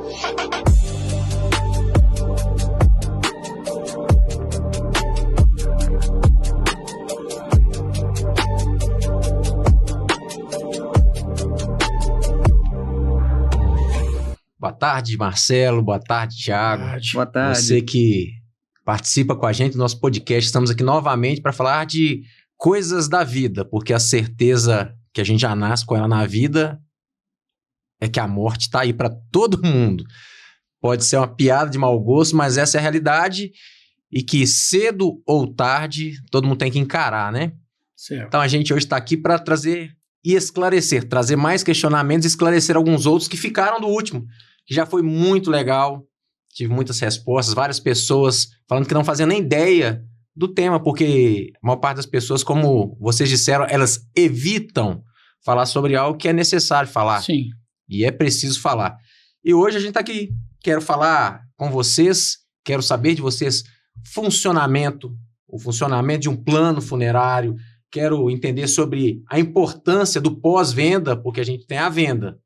Boa tarde, Marcelo. Boa tarde, Thiago. Boa tarde. Você que participa com a gente do nosso podcast. Estamos aqui novamente para falar de coisas da vida, porque a certeza que a gente já nasce com ela na vida é que a morte está aí para todo mundo. Pode ser uma piada de mau gosto, mas essa é a realidade e que cedo ou tarde todo mundo tem que encarar, né? Certo. Então a gente hoje está aqui para trazer e esclarecer, trazer mais questionamentos e esclarecer alguns outros que ficaram do último, que já foi muito legal. Tive muitas respostas, várias pessoas falando que não faziam nem ideia do tema, porque a maior parte das pessoas, como vocês disseram, elas evitam falar sobre algo que é necessário falar. Sim. E é preciso falar. E hoje a gente está aqui, quero falar com vocês, quero saber de vocês o funcionamento de um plano funerário, quero entender sobre a importância do pós-venda, porque a gente tem a venda,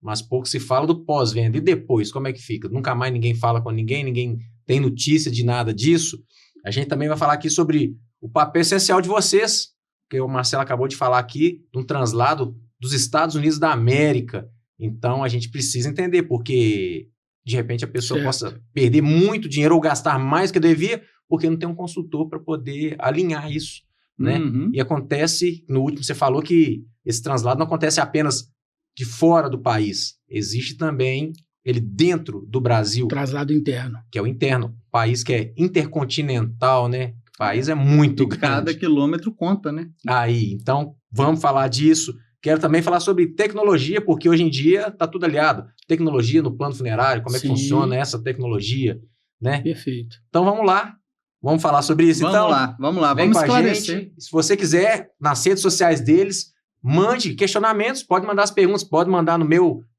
mas pouco se fala do pós-venda. E depois, como é que fica? Nunca mais ninguém fala com ninguém, ninguém tem notícia de nada disso. A gente também vai falar aqui sobre o papel essencial de vocês, porque o Marcelo acabou de falar aqui de um translado dos Estados Unidos da América. Então, a gente precisa entender, porque de repente a pessoa possa perder muito dinheiro ou gastar mais do que devia, porque não tem um consultor para poder alinhar isso, né? Uhum. E acontece, no último você falou que esse translado não acontece apenas de fora do país, existe também ele dentro do Brasil. Traslado interno. Que é o interno, país que é intercontinental, né? O país é muito grande. Cada quilômetro conta, né? Aí, então, vamos falar disso. Quero também falar sobre tecnologia, porque hoje em dia está tudo aliado. Tecnologia no plano funerário, como é que funciona essa tecnologia, né? Perfeito. Então, vamos lá. Vamos falar sobre isso, então? Vamos lá. Vem Vamos com esclarecer. a gente. Se você quiser, nas redes sociais deles, mande questionamentos, pode mandar as perguntas, pode mandar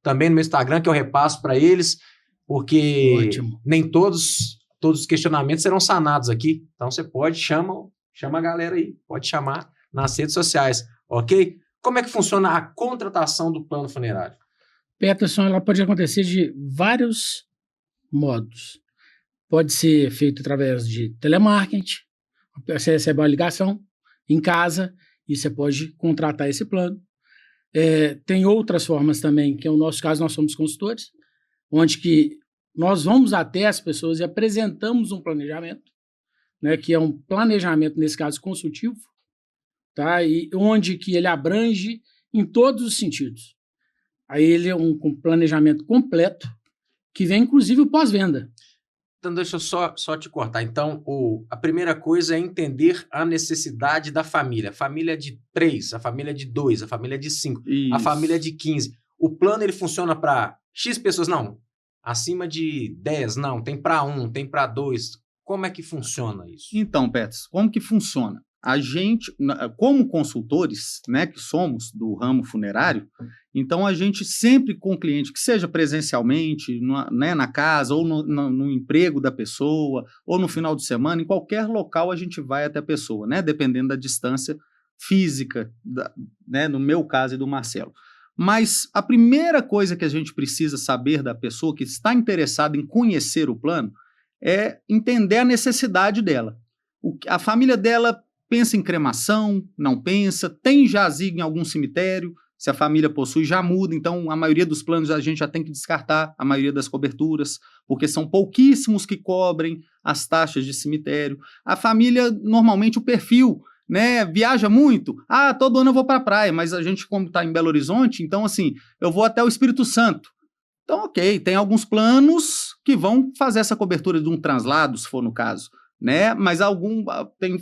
também no meu Instagram, que eu repasso para eles, porque Ótimo. nem todos os questionamentos serão sanados aqui. Então, você pode, chama a galera aí, pode chamar nas redes sociais, ok? Como é que funciona a contratação do plano funerário? Peterson, ela pode acontecer de vários modos. Pode ser feito através de telemarketing, você recebe uma ligação em casa e você pode contratar esse plano. Tem outras formas também, que é o nosso caso, nós somos consultores, onde que nós vamos até as pessoas e apresentamos um planejamento, né, que é um planejamento, nesse caso, consultivo, tá? E onde que ele abrange em todos os sentidos. Aí ele é um planejamento completo, que vem inclusive o pós-venda. Então, deixa eu só te cortar. Então, a primeira coisa é entender a necessidade da família. A família de 3, a família de 2, a família de 5, a família de 15. O plano ele funciona para X pessoas? Não. Acima de 10? Não. Tem para 1, tem para 2. Como é que funciona isso? Então, Peters, como que funciona? A gente, como consultores, né, que somos do ramo funerário, então a gente sempre com o cliente, que seja presencialmente, na casa, ou no emprego da pessoa, ou no final de semana, em qualquer local a gente vai até a pessoa, né, dependendo da distância física, né, no meu caso e do Marcelo. Mas a primeira coisa que a gente precisa saber da pessoa que está interessada em conhecer o plano é entender a necessidade dela. A família dela pensa em cremação, não pensa, tem jazigo em algum cemitério, se a família possui já muda, então a maioria dos planos a gente já tem que descartar, a maioria das coberturas, porque são pouquíssimos que cobrem as taxas de cemitério. A família, normalmente o perfil, né, viaja muito, todo ano eu vou para a praia, mas a gente como está em Belo Horizonte, então assim, eu vou até o Espírito Santo. Então ok, tem alguns planos que vão fazer essa cobertura de um translado, se for no caso, né? Mas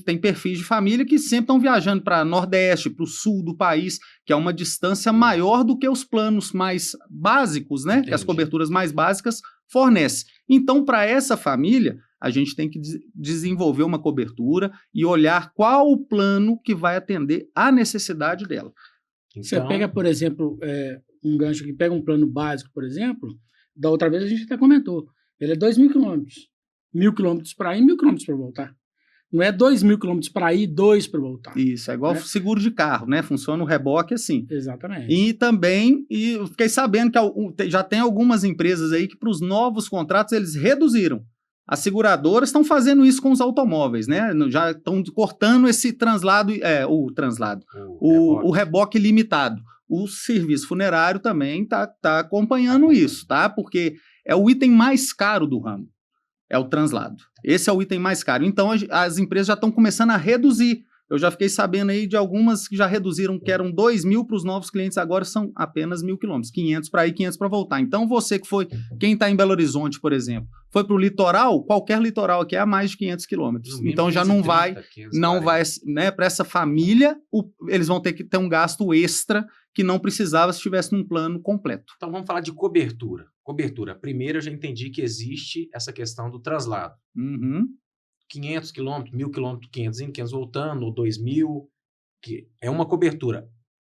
tem perfis de família que sempre estão viajando para Nordeste, para o sul do país, que é uma distância maior do que os planos mais básicos, né? Entendi. Que as coberturas mais básicas fornecem. Então, para essa família, a gente tem que desenvolver uma cobertura e olhar qual o plano que vai atender à necessidade dela. Então, Você pega, por exemplo, um gancho que pega um plano básico, por exemplo, da outra vez a gente até comentou, ele é 2.000 quilômetros. 1.000 quilômetros para ir, 1.000 quilômetros para voltar. Não é 2.000 quilômetros para ir, 2 para voltar. Isso, é igual né? seguro de carro, né? Funciona o reboque assim. Exatamente. E também, eu fiquei sabendo que já tem algumas empresas aí que para os novos contratos eles reduziram. As seguradoras estão fazendo isso com os automóveis, né? Já estão cortando esse o reboque limitado. O serviço funerário também está acompanhando isso, tá? Porque é o item mais caro do ramo, é o translado. Esse é o item mais caro. Então, as empresas já estão começando a reduzir. Eu já fiquei sabendo aí de algumas que já reduziram, que eram 2.000 para os novos clientes, agora são apenas 1.000 quilômetros. 500 para ir, 500 para voltar. Então, você que foi, quem está em Belo Horizonte, por exemplo, foi para o litoral, qualquer litoral aqui é a mais de 500 quilômetros. Então, já não vai, né, para essa família, eles vão ter que ter um gasto extra que não precisava se estivesse num plano completo. Então, vamos falar de cobertura. Cobertura. Primeiro, eu já entendi que existe essa questão do translado. 500 quilômetros, 1.000 quilômetros, 500 indo, 500 voltando, ou 2.000, que é uma cobertura.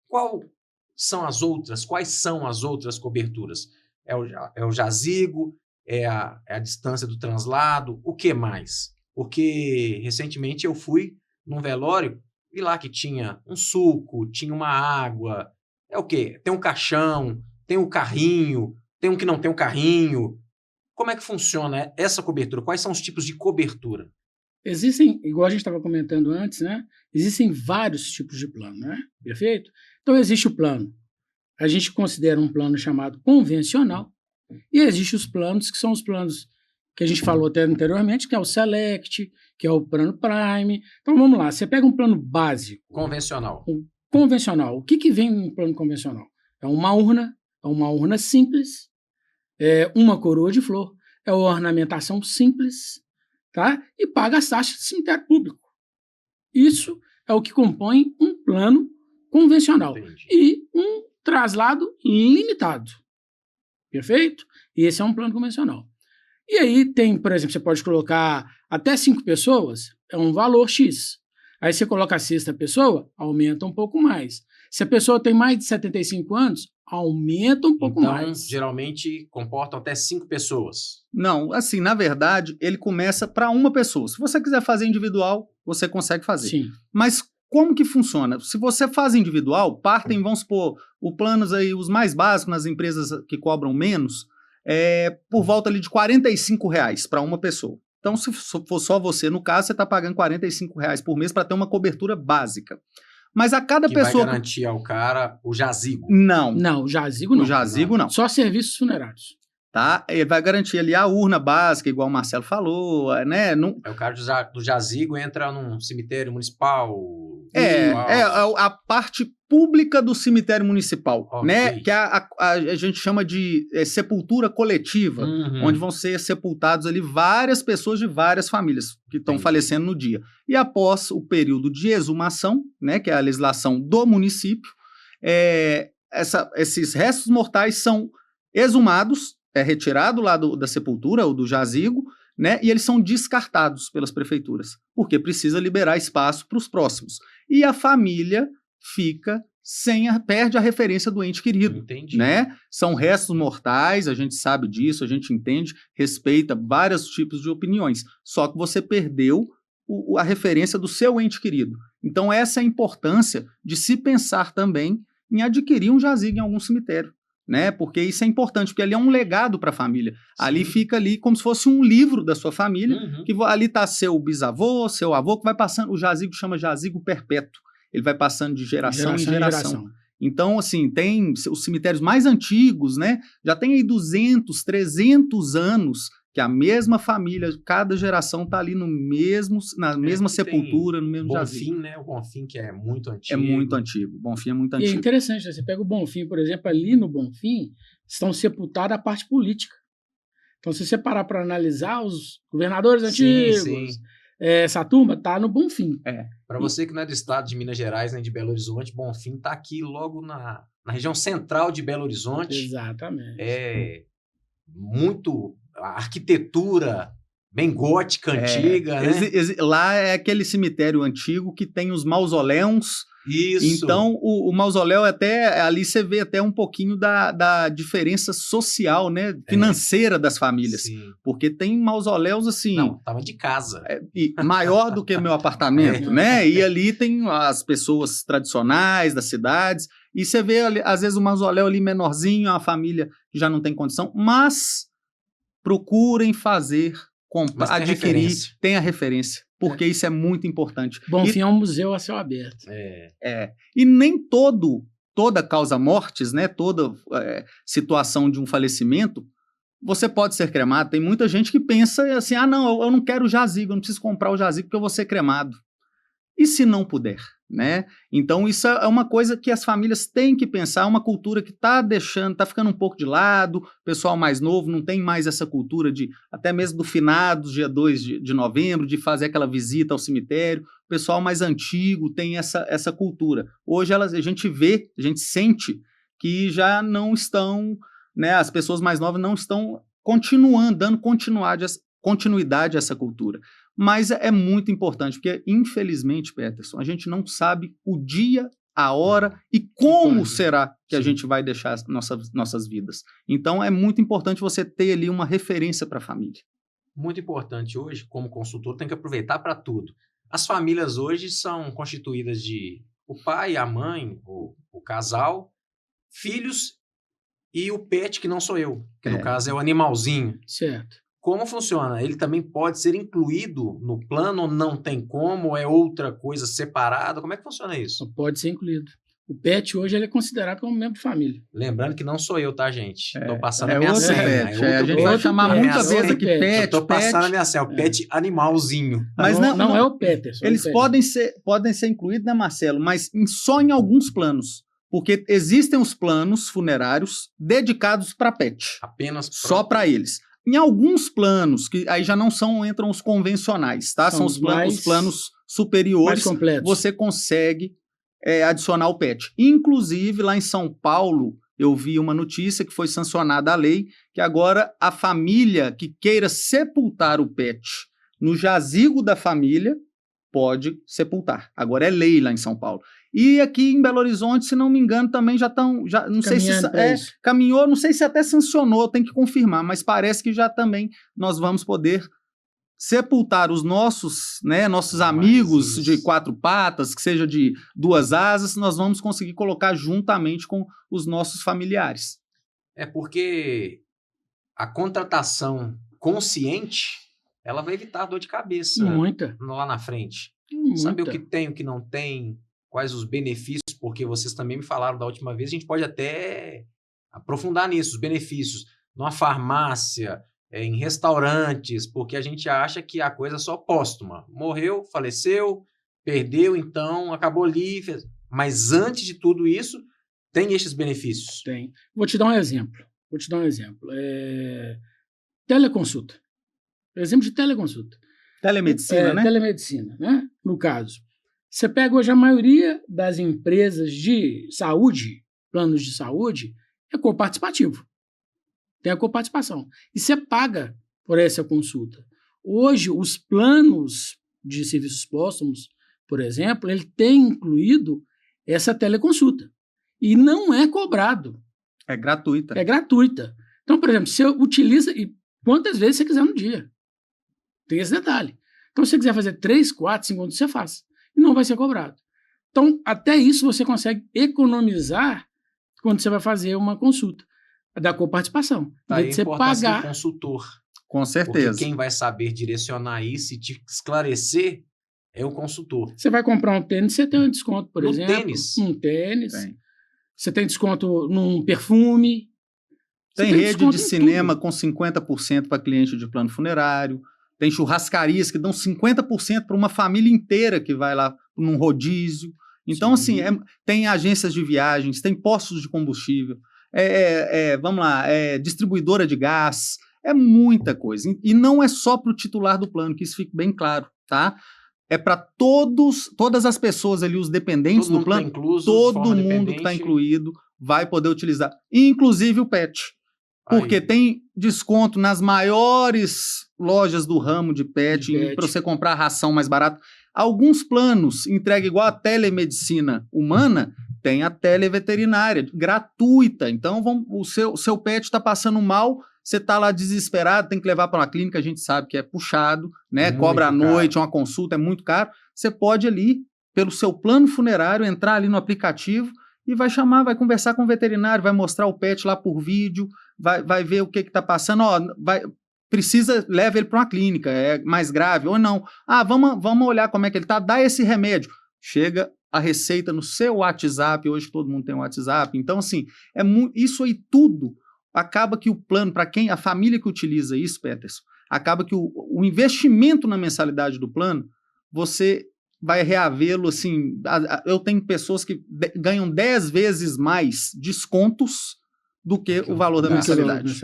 Quais são as outras coberturas? É o jazigo, é a distância do translado, o que mais? Porque recentemente eu fui num velório e lá que tinha um suco, tinha uma água, é o quê? Tem um caixão, tem um carrinho, tem um que não tem um carrinho. Como é que funciona essa cobertura? Quais são os tipos de cobertura? Existem, igual a gente estava comentando antes, né? Existem vários tipos de plano, né? Perfeito? Então, existe o plano. A gente considera um plano chamado convencional e existem os planos que são os planos que a gente falou até anteriormente, que é o Select, que é o plano Prime. Então, vamos lá. Você pega um plano básico. Convencional. Convencional. O que vem no plano convencional? É uma urna simples, é uma coroa de flor, é uma ornamentação simples, tá? E paga as taxas de cemitério público. Isso é o que compõe um plano convencional. Entendi. E um traslado limitado. Perfeito? Esse é um plano convencional. E aí tem, por exemplo, você pode colocar até 5 pessoas, é um valor X. Aí você coloca a sexta pessoa, aumenta um pouco mais. Se a pessoa tem mais de 75 anos, aumenta um pouco mais. Então, geralmente, comportam até 5 pessoas. Não, assim, na verdade, ele começa para uma pessoa. Se você quiser fazer individual, você consegue fazer. Sim. Mas como que funciona? Se você faz individual, partem, vamos supor, os planos aí, os mais básicos nas empresas que cobram menos, por volta ali de R$45 para uma pessoa. Então, se for só você, no caso, você está pagando R$45 por mês para ter uma cobertura básica. Mas a cada pessoa... vai garantir ao cara o jazigo. Não. Não, o jazigo não. O jazigo não. Só serviços funerários. Tá? Ele vai garantir ali a urna básica, igual o Marcelo falou, né? Não... É o cara do jazigo entra num cemitério municipal. É a parte pública do cemitério municipal, Okay. né? Que a gente chama de sepultura coletiva, onde vão ser sepultados ali várias pessoas de várias famílias que estão falecendo no dia. E após o período de exumação, né? Que é a legislação do município, esses restos mortais são exumados, retirado lá da sepultura ou do jazigo, né? E eles são descartados pelas prefeituras, porque precisa liberar espaço para os próximos. E a família perde a referência do ente querido. Entendi. Né? São restos mortais, a gente sabe disso, a gente entende, respeita vários tipos de opiniões, só que você perdeu a referência do seu ente querido. Então essa é a importância de se pensar também em adquirir um jazigo em algum cemitério. Né? Porque isso é importante, porque ali é um legado para a família. Sim. Ali fica ali como se fosse um livro da sua família, que ali está seu bisavô, seu avô, que vai passando, o jazigo chama jazigo perpétuo, ele vai passando de geração em geração. Então, assim, tem os cemitérios mais antigos, né? Já tem aí 200, 300 anos que a mesma família, cada geração está ali na mesma sepultura, no mesmo jazigo. Bonfim, né? O Bonfim, que é muito antigo. É muito antigo. Bonfim é muito E antigo. é interessante, né? Você pega o Bonfim, por exemplo, ali no Bonfim estão sepultadas a parte política. Então, se você parar para analisar os governadores antigos, essa turma está no Bonfim. Para você que não é do estado de Minas Gerais, nem de Belo Horizonte, Bonfim está aqui logo na região central de Belo Horizonte. Exatamente. É muito... A arquitetura bem gótica, antiga, né? Lá é aquele cemitério antigo que tem os mausoléus, Isso. Então, o mausoléu até ali você vê até um pouquinho da diferença social, né, financeira das famílias. Sim. Porque tem mausoléus assim, Não, tava de casa. maior do que meu apartamento, né? E ali tem as pessoas tradicionais das cidades. E você vê, às vezes, o mausoléu ali menorzinho, a família que já não tem condição, mas procurem fazer, Mas tem adquirir, referência. tenha referência, porque isso é muito importante. Bonfim é um museu a céu aberto. E nem toda causa mortes, né, toda situação de um falecimento, você pode ser cremado. Tem muita gente que pensa assim, não, eu não quero jazigo, eu não preciso comprar o jazigo porque eu vou ser cremado. E se não puder, né? Então isso é uma coisa que as famílias têm que pensar, uma cultura que está ficando um pouco de lado, o pessoal mais novo não tem mais essa cultura até mesmo do finados, dia 2 de novembro, de fazer aquela visita ao cemitério. O pessoal mais antigo tem essa cultura. Hoje a gente vê, a gente sente que já não estão, né, as pessoas mais novas não estão dando continuidade a essa cultura. Mas é muito importante, porque, infelizmente, Peterson, a gente não sabe o dia, a hora e como será que a gente vai deixar as nossas vidas. Então, é muito importante você ter ali uma referência para a família. Muito importante hoje, como consultor, tem que aproveitar para tudo. As famílias hoje são constituídas de o pai, a mãe, o casal, filhos e o pet, que não sou eu, que no caso é o animalzinho. Certo. Como funciona? Ele também pode ser incluído no plano ou não tem como? É outra coisa separada? Como é que funciona isso? Pode ser incluído. O pet hoje ele é considerado como membro de família. Lembrando que não sou eu, tá, gente? Estou passando a É minha outro senha. pet. A gente vai chamar pet. muita É vez outro aqui pet. pet. Estou passando a minha senha, o pet animalzinho. Mas não é o Peterson. Eles podem ser incluídos, né, Marcelo? Mas só em alguns planos. Porque existem os planos funerários dedicados para pet. Apenas só para eles. Em alguns planos, que aí já não entram os convencionais, tá? São os planos superiores. Mais completos. Você consegue adicionar o pet. Inclusive, lá em São Paulo, eu vi uma notícia que foi sancionada a lei, que agora a família que queira sepultar o pet no jazigo da família pode sepultar. Agora é lei lá em São Paulo. E aqui em Belo Horizonte, se não me engano, também já estão, não sei se caminhou, não sei se até sancionou, tem que confirmar, mas parece que já também nós vamos poder sepultar os nossos amigos de 4 patas, que seja de 2 asas, nós vamos conseguir colocar juntamente com os nossos familiares. É porque a contratação consciente, ela vai evitar dor de cabeça lá na frente. Saber o que tem, o que não tem, quais os benefícios, porque vocês também me falaram da última vez, a gente pode até aprofundar nisso, os benefícios, numa farmácia, em restaurantes, porque a gente acha que a coisa é só póstuma. Morreu, faleceu, perdeu, então acabou ali. Mas antes de tudo isso, tem estes benefícios. Tem. Vou te dar um exemplo. Teleconsulta. Exemplo de teleconsulta. Telemedicina, né? Telemedicina, né? No caso. Você pega hoje a maioria das empresas de saúde, planos de saúde, é coparticipativo. Tem a coparticipação. E você paga por essa consulta. Hoje, os planos de serviços póstumos, por exemplo, ele tem incluído essa teleconsulta. E não é cobrado. É gratuita. É gratuita. Então, por exemplo, você utiliza quantas vezes você quiser no dia. Tem esse detalhe. Então, se você quiser fazer 3, 4, 5 minutos, você faz. E não vai ser cobrado. Então, até isso você consegue economizar quando você vai fazer uma consulta da coparticipação. Aí você pagar do consultor. Com certeza. Porque quem vai saber direcionar isso e te esclarecer é o consultor. Você vai comprar um tênis, você tem um desconto, por exemplo. Tênis? Um tênis. Tem. Você tem desconto num perfume. Tem rede de cinema com 50% para cliente de plano funerário. Tem churrascarias que dão 50% para uma família inteira que vai lá num rodízio. Então, assim, tem agências de viagens, tem postos de combustível, vamos lá, distribuidora de gás, é muita coisa. E não é só para o titular do plano, que isso fique bem claro, tá? É para todas as pessoas ali, os dependentes do plano, todo mundo que está incluído vai poder utilizar, inclusive o pet. Porque tem desconto nas maiores lojas do ramo de pet. Para você comprar ração mais barato. Alguns planos entregam igual a telemedicina humana, tem a televeterinária, gratuita. Então, o seu pet está passando mal, você está lá desesperado, tem que levar para uma clínica, a gente sabe que é puxado, né? Muito Cobra à caro. noite, uma consulta é muito caro. Você pode ali, pelo seu plano funerário, entrar ali no aplicativo e vai chamar, vai conversar com o veterinário, vai mostrar o pet lá por vídeo, vai ver o que está passando, leva ele para uma clínica, é mais grave ou não. Vamos olhar como é que ele está, dá esse remédio. Chega a receita no seu WhatsApp, hoje todo mundo tem um WhatsApp. Então, assim, isso aí tudo acaba que o plano, para quem, a família que utiliza isso, Peterson, acaba que o investimento na mensalidade do plano, você vai reavê-lo, assim, eu tenho pessoas que ganham 10 vezes mais descontos do que o valor da mensalidade.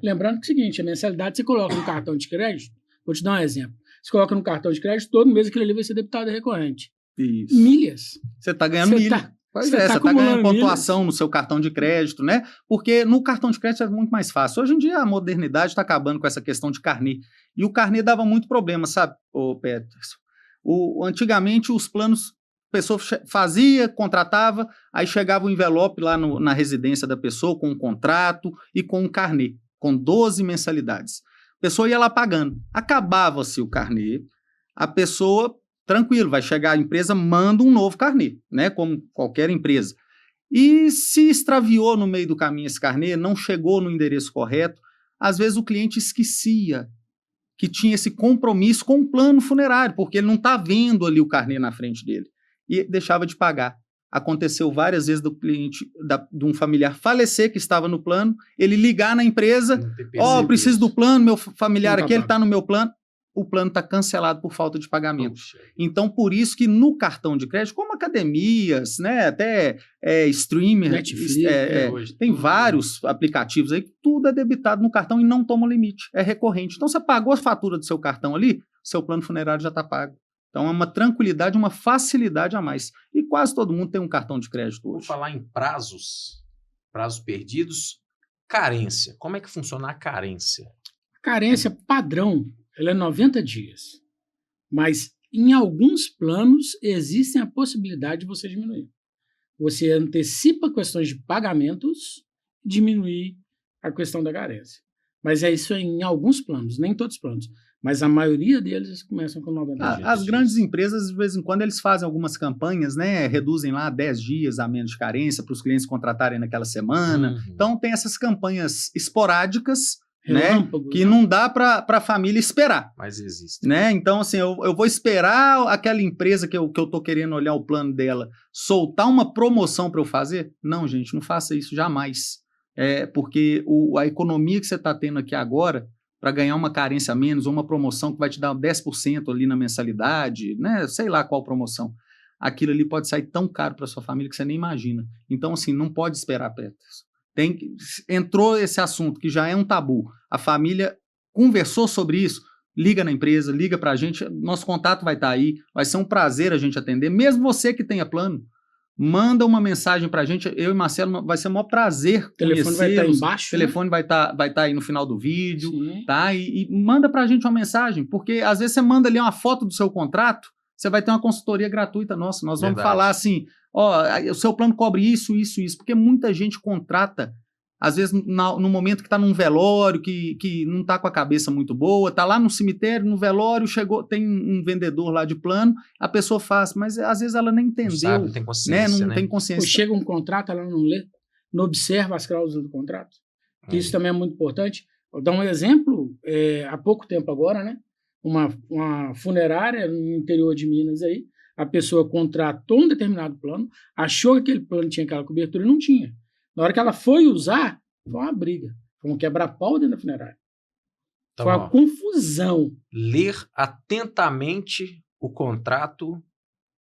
Lembrando que é o seguinte, a mensalidade você coloca no cartão de crédito, vou te dar um exemplo, você coloca no cartão de crédito, todo mês aquele ali vai ser debitado recorrente. Isso. Milhas. Você está ganhando milha. Pois é, você está ganhando pontuação no seu cartão de crédito, né? Porque no cartão de crédito é muito mais fácil. Hoje em dia a modernidade está acabando com essa questão de carnê. E o carnê dava muito problema, sabe, Peterson? Antigamente os planos, a pessoa fazia, contratava, aí chegava o envelope lá na residência da pessoa com um contrato e com um carnê, com 12 mensalidades. A pessoa ia lá pagando. Acabava-se o carnê, a pessoa... Tranquilo, vai chegar a empresa, manda um novo carnê, né? Como qualquer empresa. E se extraviou no meio do caminho esse carnê, não chegou no endereço correto, às vezes o cliente esquecia que tinha esse compromisso com o plano funerário, porque ele não está vendo ali o carnê na frente dele. E deixava de pagar. Aconteceu várias vezes do cliente, de um familiar falecer que estava no plano, ele ligar na empresa, preciso do plano, meu familiar aqui, ele está no meu plano. O plano está cancelado por falta de pagamento. Puxa. Então, por isso que no cartão de crédito, como academias, né, até streamer, Netflix, tem vários aplicativos aí, tudo é debitado no cartão e não toma limite, é recorrente. Então, você pagou a fatura do seu cartão ali, seu plano funerário já está pago. Então, é uma tranquilidade, uma facilidade a mais. E quase todo mundo tem um cartão de crédito hoje. Vou falar em prazos perdidos, carência. Como é que funciona a carência? Carência padrão. Ela é 90 dias, mas em alguns planos existe a possibilidade de você diminuir. Você antecipa questões de pagamentos, diminuir a questão da carência. Mas é isso em alguns planos, nem todos os planos, mas a maioria deles começam com 90 dias. As grandes empresas, de vez em quando, eles fazem algumas campanhas, né? Reduzem lá 10 dias a menos de carência para os clientes contratarem naquela semana. Então, tem essas campanhas esporádicas, né? Que não dá para a família esperar. Mas existe. Né? Então, assim, eu vou esperar aquela empresa que eu tô querendo olhar o plano dela soltar uma promoção para eu fazer? Não, gente, não faça isso jamais. Porque a economia que você está tendo aqui agora, para ganhar uma carência a menos, ou uma promoção que vai te dar 10% ali na mensalidade, né? Sei lá qual promoção. Aquilo ali pode sair tão caro para sua família que você nem imagina. Então, assim, não pode esperar, Peterson. Entrou esse assunto que já é um tabu, a família conversou sobre isso, liga na empresa, liga para a gente, nosso contato vai estar aí, vai ser um prazer a gente atender, mesmo você que tenha plano, manda uma mensagem para a gente, eu e Marcelo, vai ser o maior prazer. O telefone vai estar embaixo. O telefone vai estar aí no final do vídeo, tá? E manda para a gente uma mensagem, porque às vezes você manda ali uma foto do seu contrato, você vai ter uma consultoria gratuita nossa, nós vamos falar assim, o seu plano cobre isso, porque muita gente contrata, às vezes no momento que está num velório, que não está com a cabeça muito boa, está lá no cemitério, no velório, tem um vendedor lá de plano, a pessoa faz, mas às vezes ela nem entendeu. Não sabe, não tem consciência, Não tem consciência. Ou chega um contrato, ela não lê, não observa as cláusulas do contrato. Isso também é muito importante. Vou dar um exemplo, há pouco tempo agora, né? Uma funerária no interior de Minas aí, a pessoa contratou um determinado plano, achou que aquele plano tinha aquela cobertura e não tinha. Na hora que ela foi usar, foi uma briga. Foi um quebra-pau dentro da funerária. Então, foi uma confusão. Ler atentamente o contrato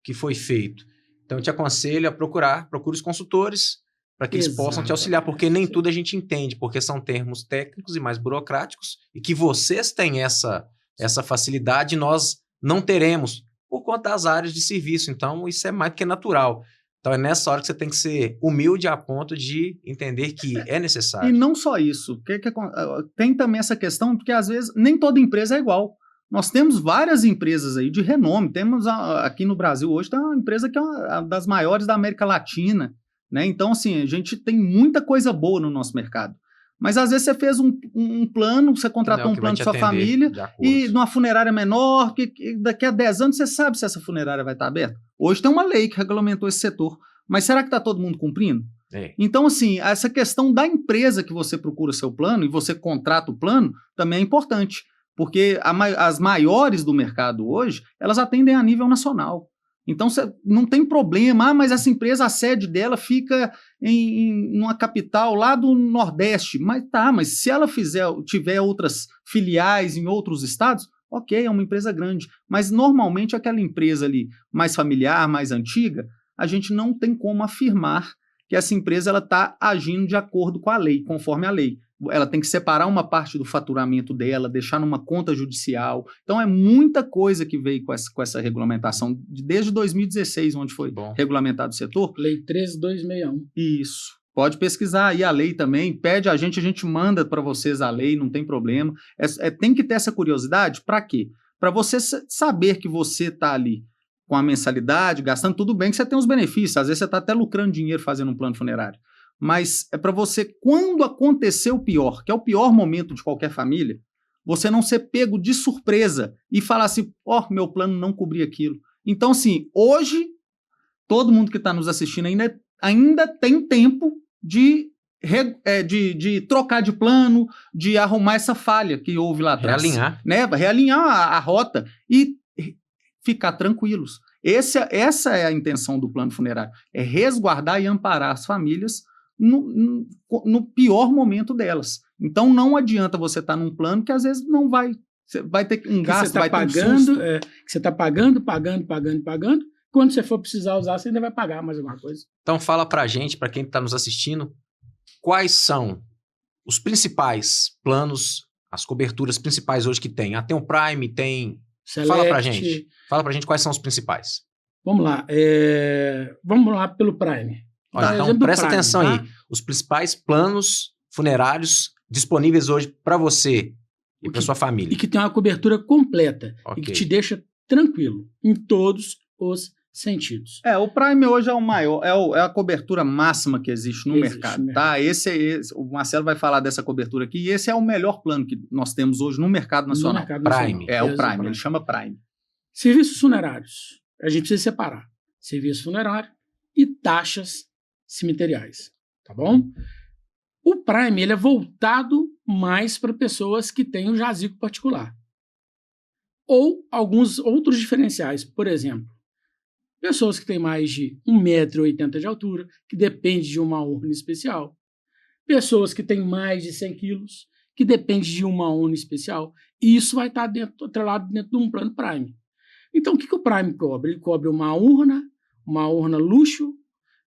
que foi feito. Então, eu te aconselho a procure os consultores para que eles possam te auxiliar, porque nem tudo a gente entende, porque são termos técnicos e mais burocráticos, e que vocês têm essa facilidade, nós não teremos, por conta das áreas de serviço. Então, isso é mais do que natural. Então, é nessa hora que você tem que ser humilde a ponto de entender que é necessário. E não só isso. Tem também essa questão, porque às vezes nem toda empresa é igual. Nós temos várias empresas aí de renome. Temos aqui no Brasil hoje tem uma empresa que é uma das maiores da América Latina, né? Então, assim, a gente tem muita coisa boa no nosso mercado. Mas às vezes você fez um plano, você contratou um plano de sua família e numa funerária menor, que daqui a 10 anos você sabe se essa funerária vai estar aberta. Hoje tem uma lei que regulamentou esse setor. Mas será que está todo mundo cumprindo? Então, assim, essa questão da empresa que você procura seu plano e você contrata o plano também é importante. Porque as maiores do mercado hoje, elas atendem a nível nacional. Então, não tem problema, mas essa empresa, a sede dela fica em uma capital lá do Nordeste. Mas se ela tiver outras filiais em outros estados, ok, é uma empresa grande. Mas normalmente aquela empresa ali mais familiar, mais antiga, a gente não tem como afirmar que essa empresa está agindo de acordo com a lei, conforme a lei. Ela tem que separar uma parte do faturamento dela, deixar numa conta judicial. Então, é muita coisa que veio com essa regulamentação, desde 2016, onde foi regulamentado o setor. Lei 13261. Isso. Pode pesquisar aí a lei também, pede a gente manda para vocês a lei, não tem problema. Tem que ter essa curiosidade, para quê? Para você saber que você está ali com a mensalidade, gastando, tudo bem que você tem os benefícios, às vezes você está até lucrando dinheiro fazendo um plano funerário. Mas é para você, quando acontecer o pior, que é o pior momento de qualquer família, você não ser pego de surpresa e falar assim, meu plano não cobria aquilo. Então, assim, hoje, todo mundo que está nos assistindo ainda tem tempo de trocar de plano, de arrumar essa falha que houve lá atrás. Realinhar. Né? Realinhar a rota e ficar tranquilos. Essa é a intenção do plano funerário, é resguardar e amparar as famílias no pior momento delas. Então não adianta você estar num plano que às vezes não vai, você vai ter um gasto, vai ter um susto. Que você está pagando, quando você for precisar usar, você ainda vai pagar mais alguma coisa. Então fala pra gente, pra quem está nos assistindo, quais são os principais planos, as coberturas principais hoje que tem? Tem o Prime, tem... Select. Fala pra gente quais são os principais. Vamos lá. Vamos lá pelo Prime. Olha, então presta atenção aí. Os principais planos funerários disponíveis hoje para você e para sua família. E que tem uma cobertura completa. Okay. E que te deixa tranquilo em todos os sentidos. O Prime hoje é o maior, é a cobertura máxima que existe no mercado, tá? O Marcelo vai falar dessa cobertura aqui, e esse é o melhor plano que nós temos hoje no mercado nacional. Prime. O Prime, ele chama Prime. Serviços funerários. A gente precisa separar. Serviço funerário e taxas cemiteriais, tá bom? O Prime, ele é voltado mais para pessoas que têm um jazigo particular. Ou alguns outros diferenciais, por exemplo, pessoas que têm mais de 1,80 m de altura, que depende de uma urna especial. Pessoas que têm mais de 100 quilos, que depende de uma urna especial. E isso vai estar atrelado dentro de um plano Prime. Então, o que o Prime cobre? Ele cobre uma urna luxo,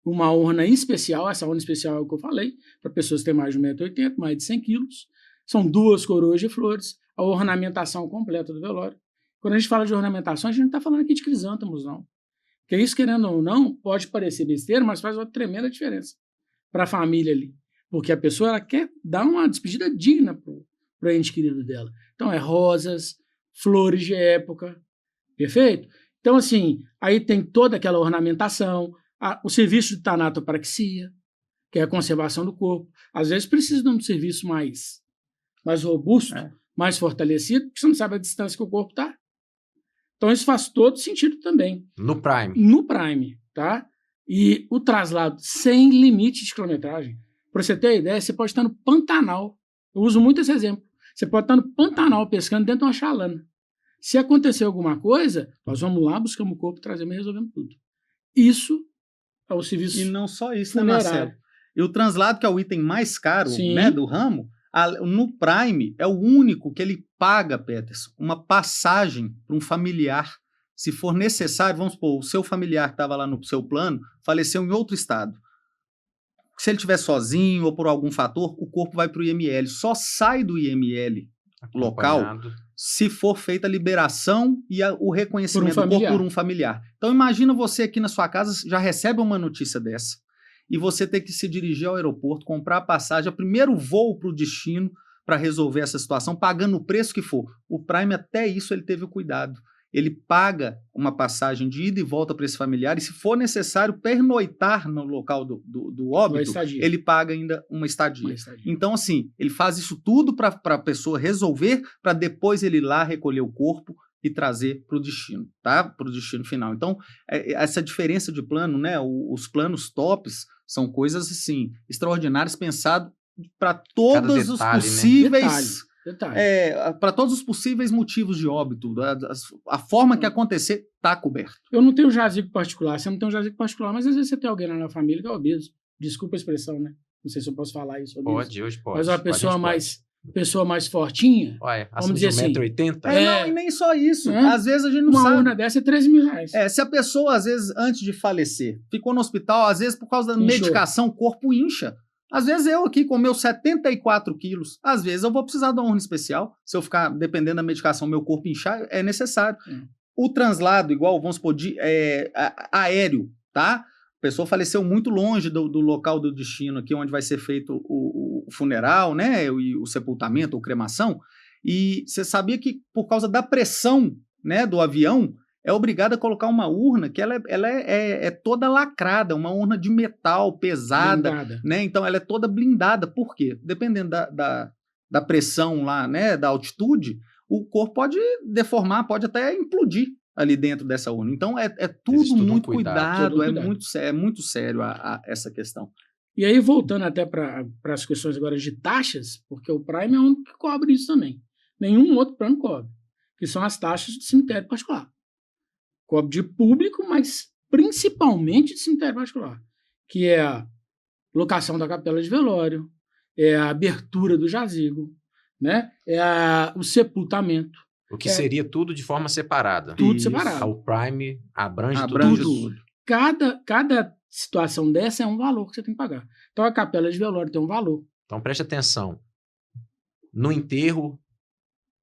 uma urna especial. Essa urna especial é o que eu falei, para pessoas que têm mais de 1,80 m, mais de 100 quilos. São 2 coroas de flores, a ornamentação completa do velório. Quando a gente fala de ornamentação, a gente não está falando aqui de crisântemos, não. Porque isso, querendo ou não, pode parecer besteira, mas faz uma tremenda diferença para a família ali. Porque a pessoa ela quer dar uma despedida digna para o ente querido dela. Então, rosas, flores de época, perfeito? Então, assim, aí tem toda aquela ornamentação, o serviço de tanatopraxia, que é a conservação do corpo. Às vezes precisa de um serviço mais robusto, mais fortalecido, porque você não sabe a distância que o corpo está. Então, isso faz todo sentido também. No Prime. No Prime, tá? E o traslado sem limite de quilometragem. Para você ter ideia, você pode estar no Pantanal. Eu uso muito esse exemplo. Você pode estar no Pantanal pescando dentro de uma chalana. Se acontecer alguma coisa, nós vamos lá, buscamos o corpo, trazemos e resolvemos tudo. Isso é o serviço funerário. E não só isso, funerário. Né, Marcelo? E o translado, que é o item mais caro, né, do ramo, no Prime é o único que ele paga, Peterson, uma passagem para um familiar. Se for necessário, vamos supor, o seu familiar que estava lá no seu plano faleceu em outro estado. Se ele estiver sozinho ou por algum fator, o corpo vai para o IML. Só sai do IML local se for feita a liberação e o reconhecimento do corpo por um familiar. Então imagina você aqui na sua casa, já recebe uma notícia dessa, e você ter que se dirigir ao aeroporto, comprar a passagem, o primeiro voo para o destino, para resolver essa situação, pagando o preço que for. O Prime, até isso, ele teve o cuidado. Ele paga uma passagem de ida e volta para esse familiar, e se for necessário pernoitar no local do óbito, ele paga ainda uma estadia. Então, assim, ele faz isso tudo para a pessoa resolver, para depois ele ir lá recolher o corpo e trazer para o destino, tá? Para o destino final. Então, essa diferença de plano, né? Os planos tops são coisas, assim, extraordinárias, pensado para todos os possíveis... para todos os possíveis motivos de óbito, a forma que acontecer está coberto. Eu não tenho jazigo particular, você não tem um jazigo particular, mas às vezes você tem alguém lá na família que é obeso. Desculpa a expressão, né? Não sei se eu posso falar isso. Pode, hoje pode. Mas uma pessoa mais fortinha, vamos dizer assim. 1,80 m. Não, e nem só isso. Às vezes a gente não sabe. Uma urna dessa é R$13.000. Se a pessoa, às vezes, antes de falecer, ficou no hospital, às vezes por causa da medicação, o corpo incha. Às vezes eu aqui com meus 74 quilos, às vezes eu vou precisar de uma urna especial. Se eu ficar dependendo da medicação, meu corpo inchar, é necessário. O translado, igual, vamos supor, aéreo, tá? A pessoa faleceu muito longe do local do destino aqui, onde vai ser feito o funeral, né? E o sepultamento ou cremação. E você sabia que por causa da pressão, né, do avião, é obrigado a colocar uma urna que ela é toda lacrada, uma urna de metal pesada, né? Então ela é toda blindada. Por quê? Dependendo da pressão lá, né, da altitude, o corpo pode deformar, pode até implodir ali dentro dessa urna. Então é tudo muito cuidado, é muito sério essa questão. E aí, voltando até para as questões agora de taxas, porque o Prime é o único que cobre isso também. Nenhum outro plano cobre, que são as taxas de cemitério particular. Cobre de público, mas principalmente de cemitério particular, que é a locação da capela de velório, é a abertura do jazigo, né? O sepultamento. O que seria tudo de forma separada. Tudo separado. O Prime abrange tudo. Cada situação dessa é um valor que você tem que pagar. Então a capela de velório tem um valor. Então preste atenção. No enterro,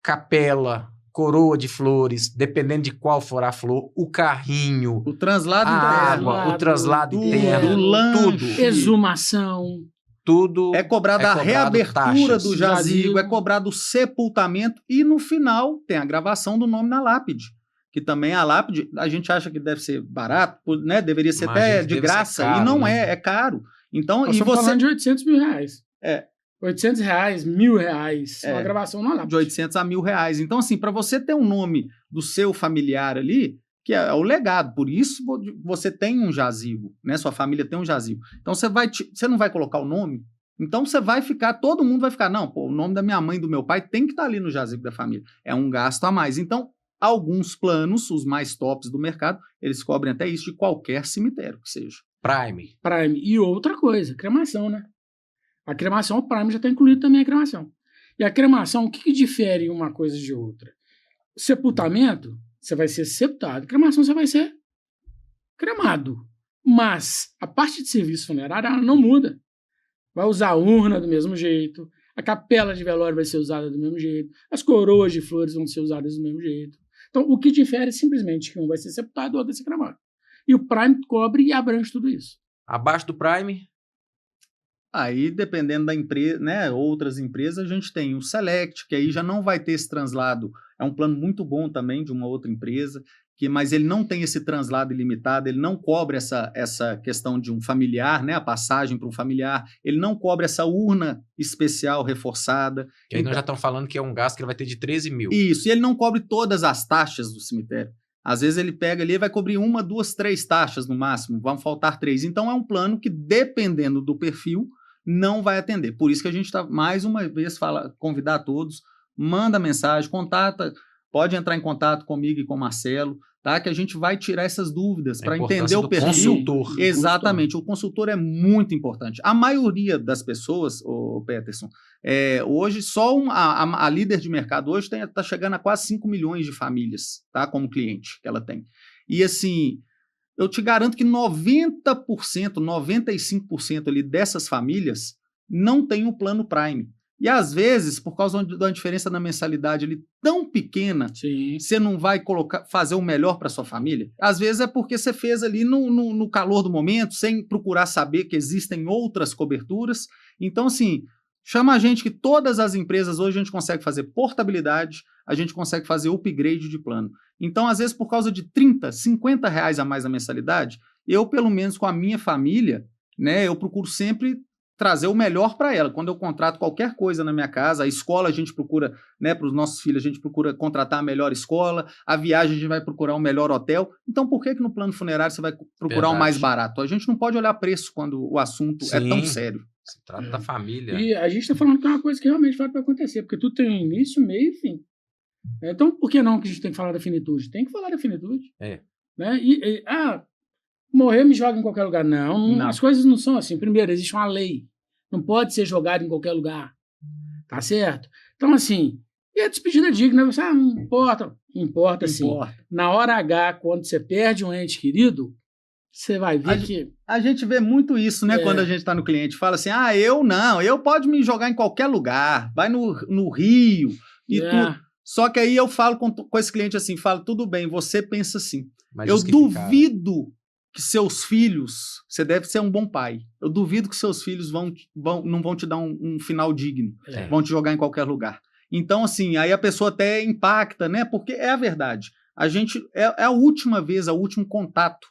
capela, coroa de flores, dependendo de qual for a flor, o carrinho, o translado interno, o translado interno, tudo. Exumação. Tudo é cobrado a reabertura do jazigo, é cobrado o sepultamento e no final tem a gravação do nome na lápide, que também a lápide a gente acha que deve ser barato, né? Deveria ser até de graça, caro, e não né? É caro. Então, nós estamos falando de R$800 mil. R$800, R$1.000, uma gravação na lápide. De 800 a R$1.000. Então, assim, para você ter um nome do seu familiar ali, que é o legado, por isso você tem um jazigo, né? Sua família tem um jazigo. Então, você não vai colocar o nome, então você vai ficar, todo mundo vai ficar, não, pô, o nome da minha mãe e do meu pai tem que estar ali no jazigo da família. É um gasto a mais. Então, alguns planos, os mais tops do mercado, eles cobrem até isso de qualquer cemitério que seja. Prime. E outra coisa, cremação, né? A cremação, o Prime já está incluído também a cremação. E a cremação, o que difere uma coisa de outra? Sepultamento, você vai ser sepultado. Cremação, você vai ser cremado. Mas a parte de serviço funerário, ela não muda. Vai usar a urna do mesmo jeito, a capela de velório vai ser usada do mesmo jeito, as coroas de flores vão ser usadas do mesmo jeito. Então, o que difere é simplesmente que um vai ser sepultado e o outro vai ser cremado. E o Prime cobre e abrange tudo isso. Abaixo do Prime? Aí, dependendo da empresa, né, outras empresas, a gente tem o Select, que aí já não vai ter esse translado. É um plano muito bom também de uma outra empresa, mas ele não tem esse translado ilimitado, ele não cobre essa questão de um familiar, né, a passagem para um familiar, ele não cobre essa urna especial reforçada. Que aí nós já estamos falando que é um gasto que ele vai ter de 13 mil. Isso, e ele não cobre todas as taxas do cemitério. Às vezes ele pega ali e vai cobrir 1, 2, 3 taxas no máximo, vão faltar 3. Então é um plano que, dependendo do perfil, não vai atender. Por isso que a gente está, mais uma vez, convidar a todos, manda mensagem, contata, pode entrar em contato comigo e com o Marcelo, tá? Que a gente vai tirar essas dúvidas para entender o perfil. Consultor. Exatamente, o consultor é muito importante. A maioria das pessoas, o Peterson, hoje só a líder de mercado hoje está chegando a quase 5 milhões de famílias, tá? Como cliente que ela tem. E assim, eu te garanto que 90%, 95% ali dessas famílias não tem o plano Prime. E às vezes, por causa da diferença na mensalidade ali tão pequena, sim, você não vai fazer o melhor para sua família. Às vezes é porque você fez ali no calor do momento, sem procurar saber que existem outras coberturas. Então, assim, Chama a gente, que todas as empresas hoje a gente consegue fazer portabilidade, a gente consegue fazer upgrade de plano. Então, às vezes, por causa de 30, 50 reais a mais na mensalidade, eu, pelo menos com a minha família, né, eu procuro sempre trazer o melhor para ela. Quando eu contrato qualquer coisa na minha casa, a escola a gente procura, né, para os nossos filhos, a gente procura contratar a melhor escola, a viagem a gente vai procurar um melhor hotel. Então, por que no plano funerário você vai procurar o mais barato? A gente não pode olhar preço quando o assunto é tão sério. Se trata da família. E a gente está falando que é uma coisa que realmente vai acontecer, porque tudo tem um início, meio e fim. Então, por que não que a gente tem que falar da finitude? Tem que falar da finitude. Né? Morrer me joga em qualquer lugar. Não, as coisas não são assim. Primeiro, existe uma lei. Não pode ser jogado em qualquer lugar. Tá certo? Então, assim, e a despedida digna, você, não importa. Importa, sim. Na hora H, quando você perde um ente querido, você vai ver que... A gente vê muito isso, né? Quando a gente está no cliente. Fala assim, eu pode me jogar em qualquer lugar. Vai no Rio e tudo. Só que aí eu falo com esse cliente assim, falo, tudo bem, você pensa assim. Mas eu duvido que seus filhos, você deve ser um bom pai, eu duvido que seus filhos não vão te dar um final digno, vão te jogar em qualquer lugar. Então, assim, aí a pessoa até impacta, né? Porque é a verdade. A gente, é a última vez, é o último contato.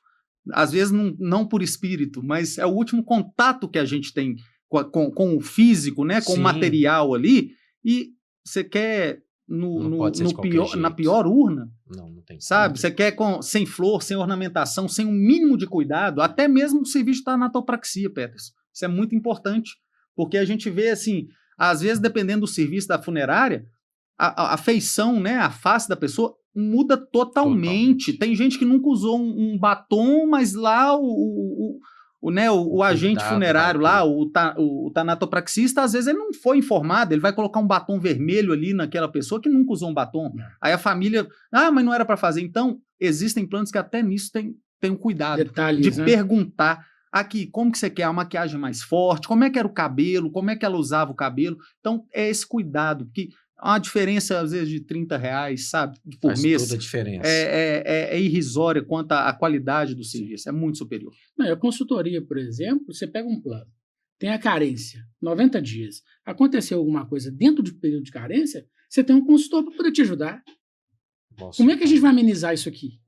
Às vezes não por espírito, mas é o último contato que a gente tem com o físico, né? Com o material ali, e você quer na pior urna, não tem, sabe? Você quer sem flor, sem ornamentação, sem um mínimo de cuidado, até mesmo o serviço de tanatopraxia, Peterson. Isso é muito importante, porque a gente vê assim, às vezes dependendo do serviço da funerária, a feição, né? A face da pessoa muda totalmente. Tem gente que nunca usou um batom, mas lá o agente funerário lá, o tanatopraxista, às vezes ele não foi informado, ele vai colocar um batom vermelho ali naquela pessoa que nunca usou um batom. Aí a família, mas não era para fazer. Então, existem planos que até nisso tem um cuidado de perguntar aqui, como que você quer a maquiagem mais forte, como é que era o cabelo, como é que ela usava o cabelo. Então, é esse cuidado, porque uma diferença, às vezes, de 30 reais, sabe, por mês. Toda a diferença. É irrisória quanto à qualidade do serviço, é muito superior. A consultoria, por exemplo, você pega um plano, tem a carência, 90 dias. Aconteceu alguma coisa dentro do período de carência, você tem um consultor para poder te ajudar. Nossa. Como é que a gente vai amenizar isso aqui?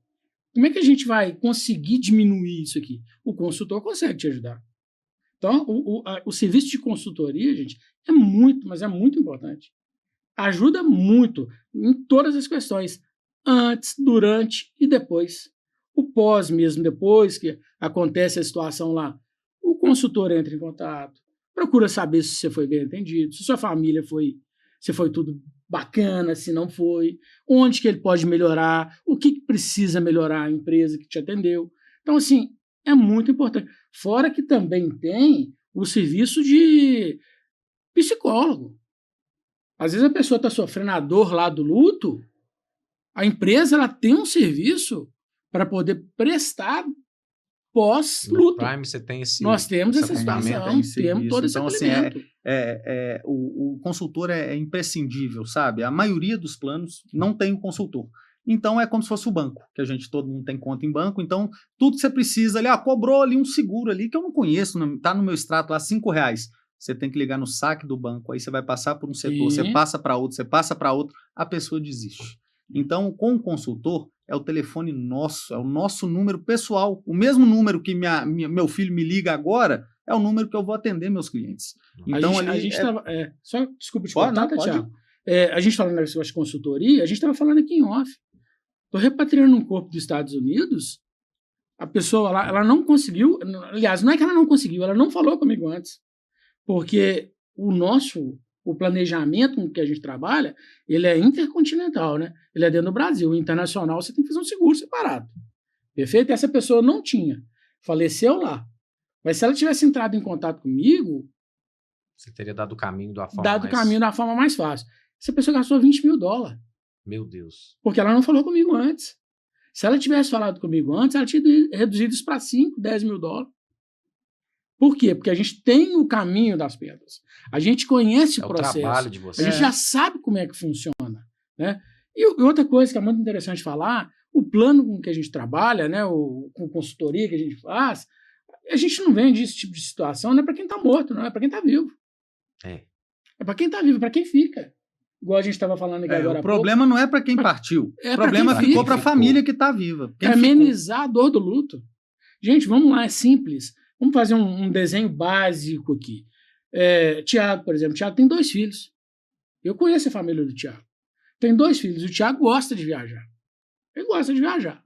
Como é que a gente vai conseguir diminuir isso aqui? O consultor consegue te ajudar. Então, o serviço de consultoria, gente, é muito, mas é muito importante. Ajuda muito em todas as questões, antes, durante e depois. O pós mesmo, depois que acontece a situação lá, o consultor entra em contato, procura saber se você foi bem atendido, se sua família se foi tudo bacana, se não foi, onde que ele pode melhorar, o que precisa melhorar a empresa que te atendeu. Então, assim, é muito importante. Fora que também tem o serviço de psicólogo. Às vezes a pessoa está sofrendo a dor lá do luto, a empresa ela tem um serviço para poder prestar pós-luto. No Prime você tem Nós temos essa situação, temos todo esse acolhimento. O consultor é imprescindível, sabe? A maioria dos planos não tem o consultor. Então é como se fosse o banco, que todo mundo tem conta em banco, então tudo que você precisa ali, cobrou ali um seguro ali que eu não conheço, está no meu extrato lá, R$5. Você tem que ligar no saque do banco, aí você vai passar por um setor, você passa para outro, a pessoa desiste. Então, com o consultor, é o telefone nosso, é o nosso número pessoal. O mesmo número que meu filho me liga agora, é o número que eu vou atender meus clientes. Então, só desculpa te cortar, Thiago. A gente falando negócio de consultoria, a gente estava falando aqui em off. Estou repatriando um corpo dos Estados Unidos, a pessoa lá, ela não conseguiu, aliás, não é que ela não conseguiu, ela não falou comigo antes. Porque o planejamento com que a gente trabalha, ele é intercontinental, né? Ele é dentro do Brasil. O internacional, você tem que fazer um seguro separado. Perfeito? Essa pessoa não tinha. Faleceu lá. Mas se ela tivesse entrado em contato comigo... Você teria dado o caminho da forma mais fácil. Essa pessoa gastou $20 mil. Meu Deus. Porque ela não falou comigo antes. Se ela tivesse falado comigo antes, ela tinha reduzido isso para $5, $10 mil. Por quê? Porque a gente tem o caminho das pedras. A gente conhece o processo. Trabalho de vocês. A gente já sabe como é que funciona. Né? E outra coisa que é muito interessante falar, o plano com que a gente trabalha, né, com consultoria que a gente faz, a gente não vende esse tipo de situação, não é para quem está morto, não é para quem está vivo. É para quem tá vivo, para quem fica. Igual a gente estava falando aqui agora há O problema não é para quem partiu. O problema ficou para a família que está viva. Para amenizar a dor do luto. Gente, vamos lá, é simples. Vamos fazer um desenho básico aqui. Tiago, por exemplo. Tiago tem 2 filhos. Eu conheço a família do Tiago. Tem 2 filhos. O Tiago gosta de viajar. Ele gosta de viajar.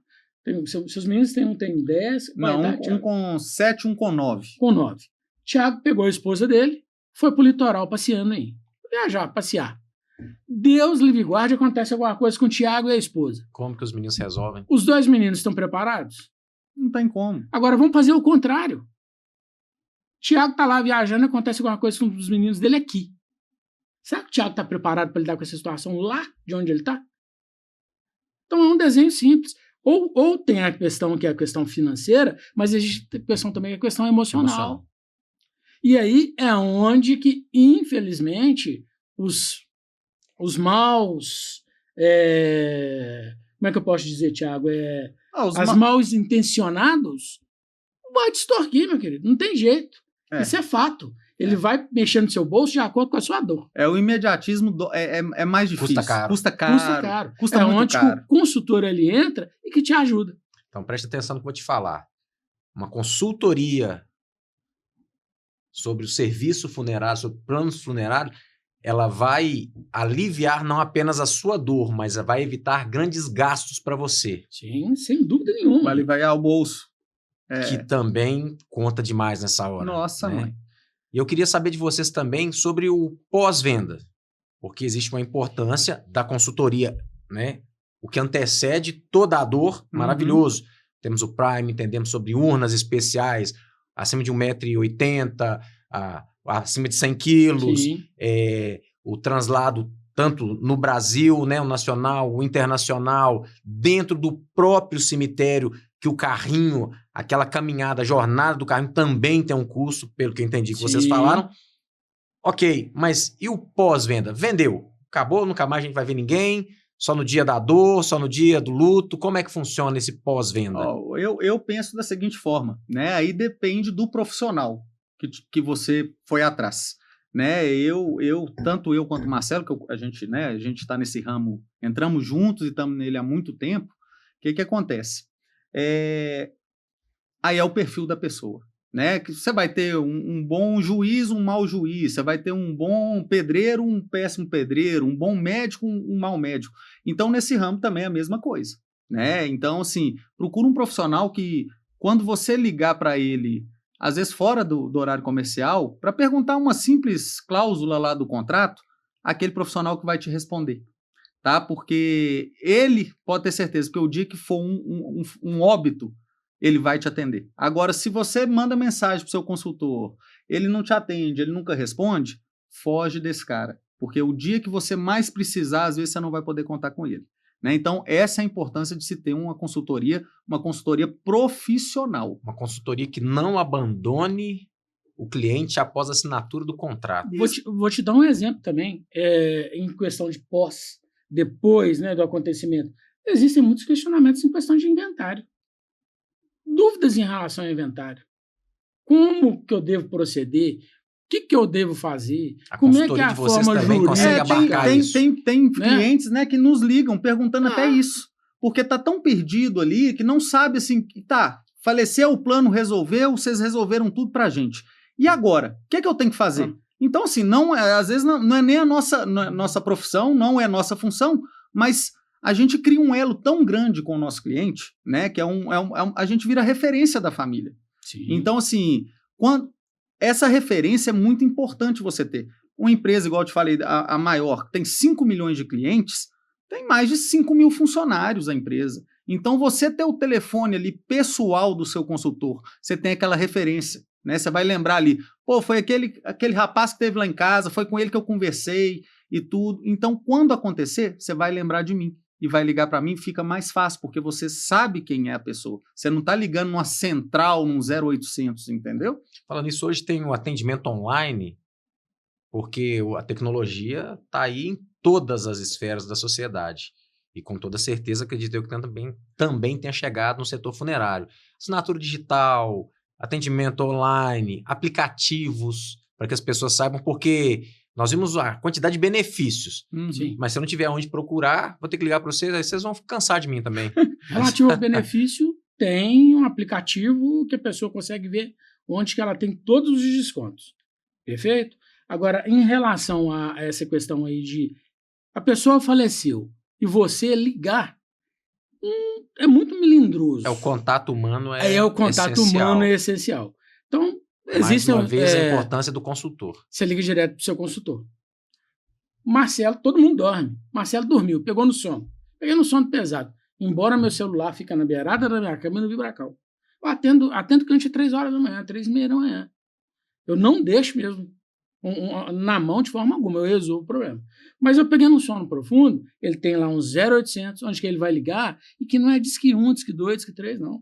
Seus meninos tem 10. Não, um com 7, um com 9. Com 9. Tiago pegou a esposa dele, foi pro litoral passeando aí. Viajar, passear. Deus livre e guarde, acontece alguma coisa com o Tiago e a esposa. Como que os meninos resolvem? Os 2 meninos estão preparados? Não tem como. Agora vamos fazer o contrário. Tiago tá lá viajando, acontece alguma coisa com os meninos dele aqui. Será que o Tiago tá preparado para lidar com essa situação lá de onde ele tá? Então é um desenho simples. Ou tem a questão que é a questão financeira, mas existe a questão também que é a questão emocional. E aí é onde que, infelizmente, os maus... como é que eu posso dizer, Tiago? As mal intencionados vai te extorquir, meu querido. Não tem jeito. Isso é fato. Ele vai mexer no seu bolso de acordo com a sua dor. O imediatismo é mais difícil. Custa caro. Custa muito caro. O consultor ele entra e que te ajuda. Então preste atenção no que eu vou te falar. Uma consultoria sobre o serviço funerário, sobre planos funerários, ela vai aliviar não apenas a sua dor, mas vai evitar grandes gastos para você. Sim, sem dúvida nenhuma. Vai aliviar o bolso. Que também conta demais nessa hora. Nossa, né? mãe. E eu queria saber de vocês também sobre o pós-venda, porque existe uma importância da consultoria, né? O que antecede toda a dor, maravilhoso. Temos o Prime, entendemos sobre urnas especiais, acima de 1,80 m, acima de 100 quilos, o translado tanto no Brasil, né, o nacional, o internacional, dentro do próprio cemitério, que o carrinho, aquela caminhada, a jornada do carrinho também tem um custo, pelo que eu entendi que vocês falaram. Ok, mas e o pós-venda? Vendeu, acabou, nunca mais a gente vai ver ninguém, só no dia da dor, só no dia do luto, como é que funciona esse pós-venda? Eu penso da seguinte forma, né? Aí depende do profissional que você foi atrás. Né? Tanto eu quanto o Marcelo, que a gente está nesse ramo, entramos juntos e estamos nele há muito tempo. O que acontece? Aí é o perfil da pessoa, né? Que você vai ter um bom juiz, um mau juiz, você vai ter um bom pedreiro, um péssimo pedreiro, um bom médico, um mau médico. Então, nesse ramo também é a mesma coisa, né? Então, assim, procura um profissional que, quando você ligar para ele, às vezes fora do horário comercial, para perguntar uma simples cláusula lá do contrato, aquele profissional que vai te responder. Tá? Porque ele pode ter certeza que o dia que for um óbito, ele vai te atender. Agora, se você manda mensagem para o seu consultor, ele não te atende, ele nunca responde, foge desse cara. Porque o dia que você mais precisar, às vezes você não vai poder contar com ele. Né? Então, essa é a importância de se ter uma consultoria profissional. Uma consultoria que não abandone o cliente após a assinatura do contrato. Vou te dar um exemplo também, em questão de depois, né, do acontecimento. Existem muitos questionamentos em questão de inventário. Dúvidas em relação ao inventário. Como que eu devo proceder? O que eu devo fazer? Como é que é a forma jurídica? Tem clientes, né, que nos ligam perguntando até isso. Porque tá tão perdido ali que não sabe assim, faleceu, o plano resolveu, vocês resolveram tudo pra gente. E agora? O que é que eu tenho que fazer? Então, assim, às vezes não é nem a nossa profissão, não é a nossa função, mas a gente cria um elo tão grande com o nosso cliente, né, que a gente vira referência da família. Sim. Então, assim, essa referência é muito importante você ter. Uma empresa, igual eu te falei, a maior, que tem 5 milhões de clientes, tem mais de 5 mil funcionários a empresa. Então, você ter o telefone ali pessoal do seu consultor, você tem aquela referência, né? Você vai lembrar ali, foi aquele rapaz que esteve lá em casa, foi com ele que eu conversei e tudo. Então, quando acontecer, você vai lembrar de mim e vai ligar para mim, fica mais fácil, porque você sabe quem é a pessoa. Você não está ligando numa central, num 0800, entendeu? Falando nisso, hoje tem um atendimento online, porque a tecnologia está aí em todas as esferas da sociedade. E com toda certeza, acredito eu que também tenha chegado no setor funerário. Assinatura digital, atendimento online, aplicativos, para que as pessoas saibam, porque Nós vimos a quantidade de benefícios. Sim. Mas se eu não tiver onde procurar, vou ter que ligar para vocês, aí vocês vão cansar de mim também. Relativo ao benefício, tem um aplicativo que a pessoa consegue ver onde que ela tem todos os descontos. Perfeito? Agora, em relação a essa questão aí de a pessoa faleceu e você ligar, é muito melindroso. O contato humano o contato essencial. humano é essencial. Então, Mais uma vez, a importância do consultor. Você liga direto para o seu consultor. Marcelo, todo mundo dorme. Marcelo dormiu, pegou no sono. Peguei no sono pesado. Embora meu celular fica na beirada da minha cama e no vibracal. Eu atendo cliente 3 horas da manhã, 3h30 da manhã. Eu não deixo mesmo na mão de forma alguma, eu resolvo o problema. Mas eu peguei no sono profundo, ele tem lá um 0800, onde que ele vai ligar, e que não é disque 1, disque 2, disque 3, não.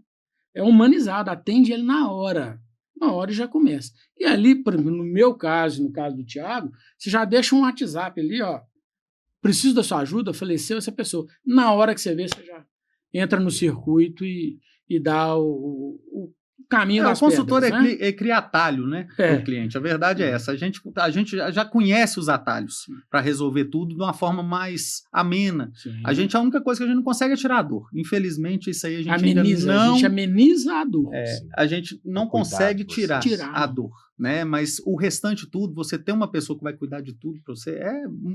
É humanizado, atende ele na hora. Na hora já começa. E ali, por exemplo, no meu caso, no caso do Thiago, você já deixa um WhatsApp ali, ó. Preciso da sua ajuda, faleceu essa pessoa. Na hora que você vê, você já entra no circuito e dá o caminho das O consultor pedras, né? cria atalho, né, para o cliente. A verdade é essa. A gente já conhece os atalhos para resolver tudo de uma forma mais amena. Sim. A única coisa que a gente não consegue é tirar a dor. Infelizmente, isso aí a gente ameniza, ainda não... A gente ameniza a dor. A gente não consegue tirar a dor, né? Mas o restante tudo, você tem uma pessoa que vai cuidar de tudo para você,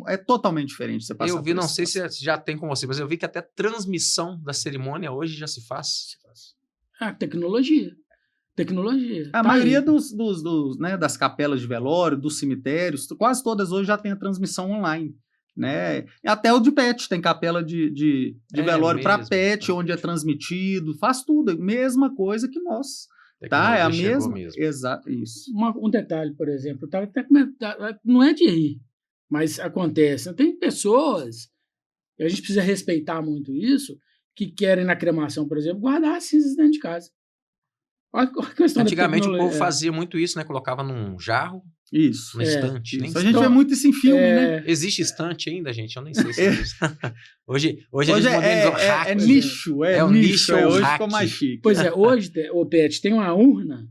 é totalmente diferente. Você passar Eu vi, por não essa sei se situação. já tem com você, mas eu vi que até transmissão da cerimônia hoje já se faz. Tecnologia. A maioria das capelas de velório, dos cemitérios, quase todas hoje já tem a transmissão online. Né? Até o de PET, tem capela de velório para PET, onde é transmitido, faz tudo, mesma coisa que nós. Tá? É a mesma. Exato, isso. Um detalhe, por exemplo, eu estava até comentando, não é de rir, mas acontece. Tem pessoas, e a gente precisa respeitar muito isso, que querem na cremação, por exemplo, guardar as cinzas dentro de casa. Antigamente o povo fazia muito isso, né? Colocava num jarro, isso, numa estante. Isso. A gente vê muito isso em filme, né? Existe estante ainda, gente? Eu nem sei se existe. Hoje a gente é nicho. É um nicho. Hoje ficou mais chique. Pois é, hoje, o Pet, tem uma urna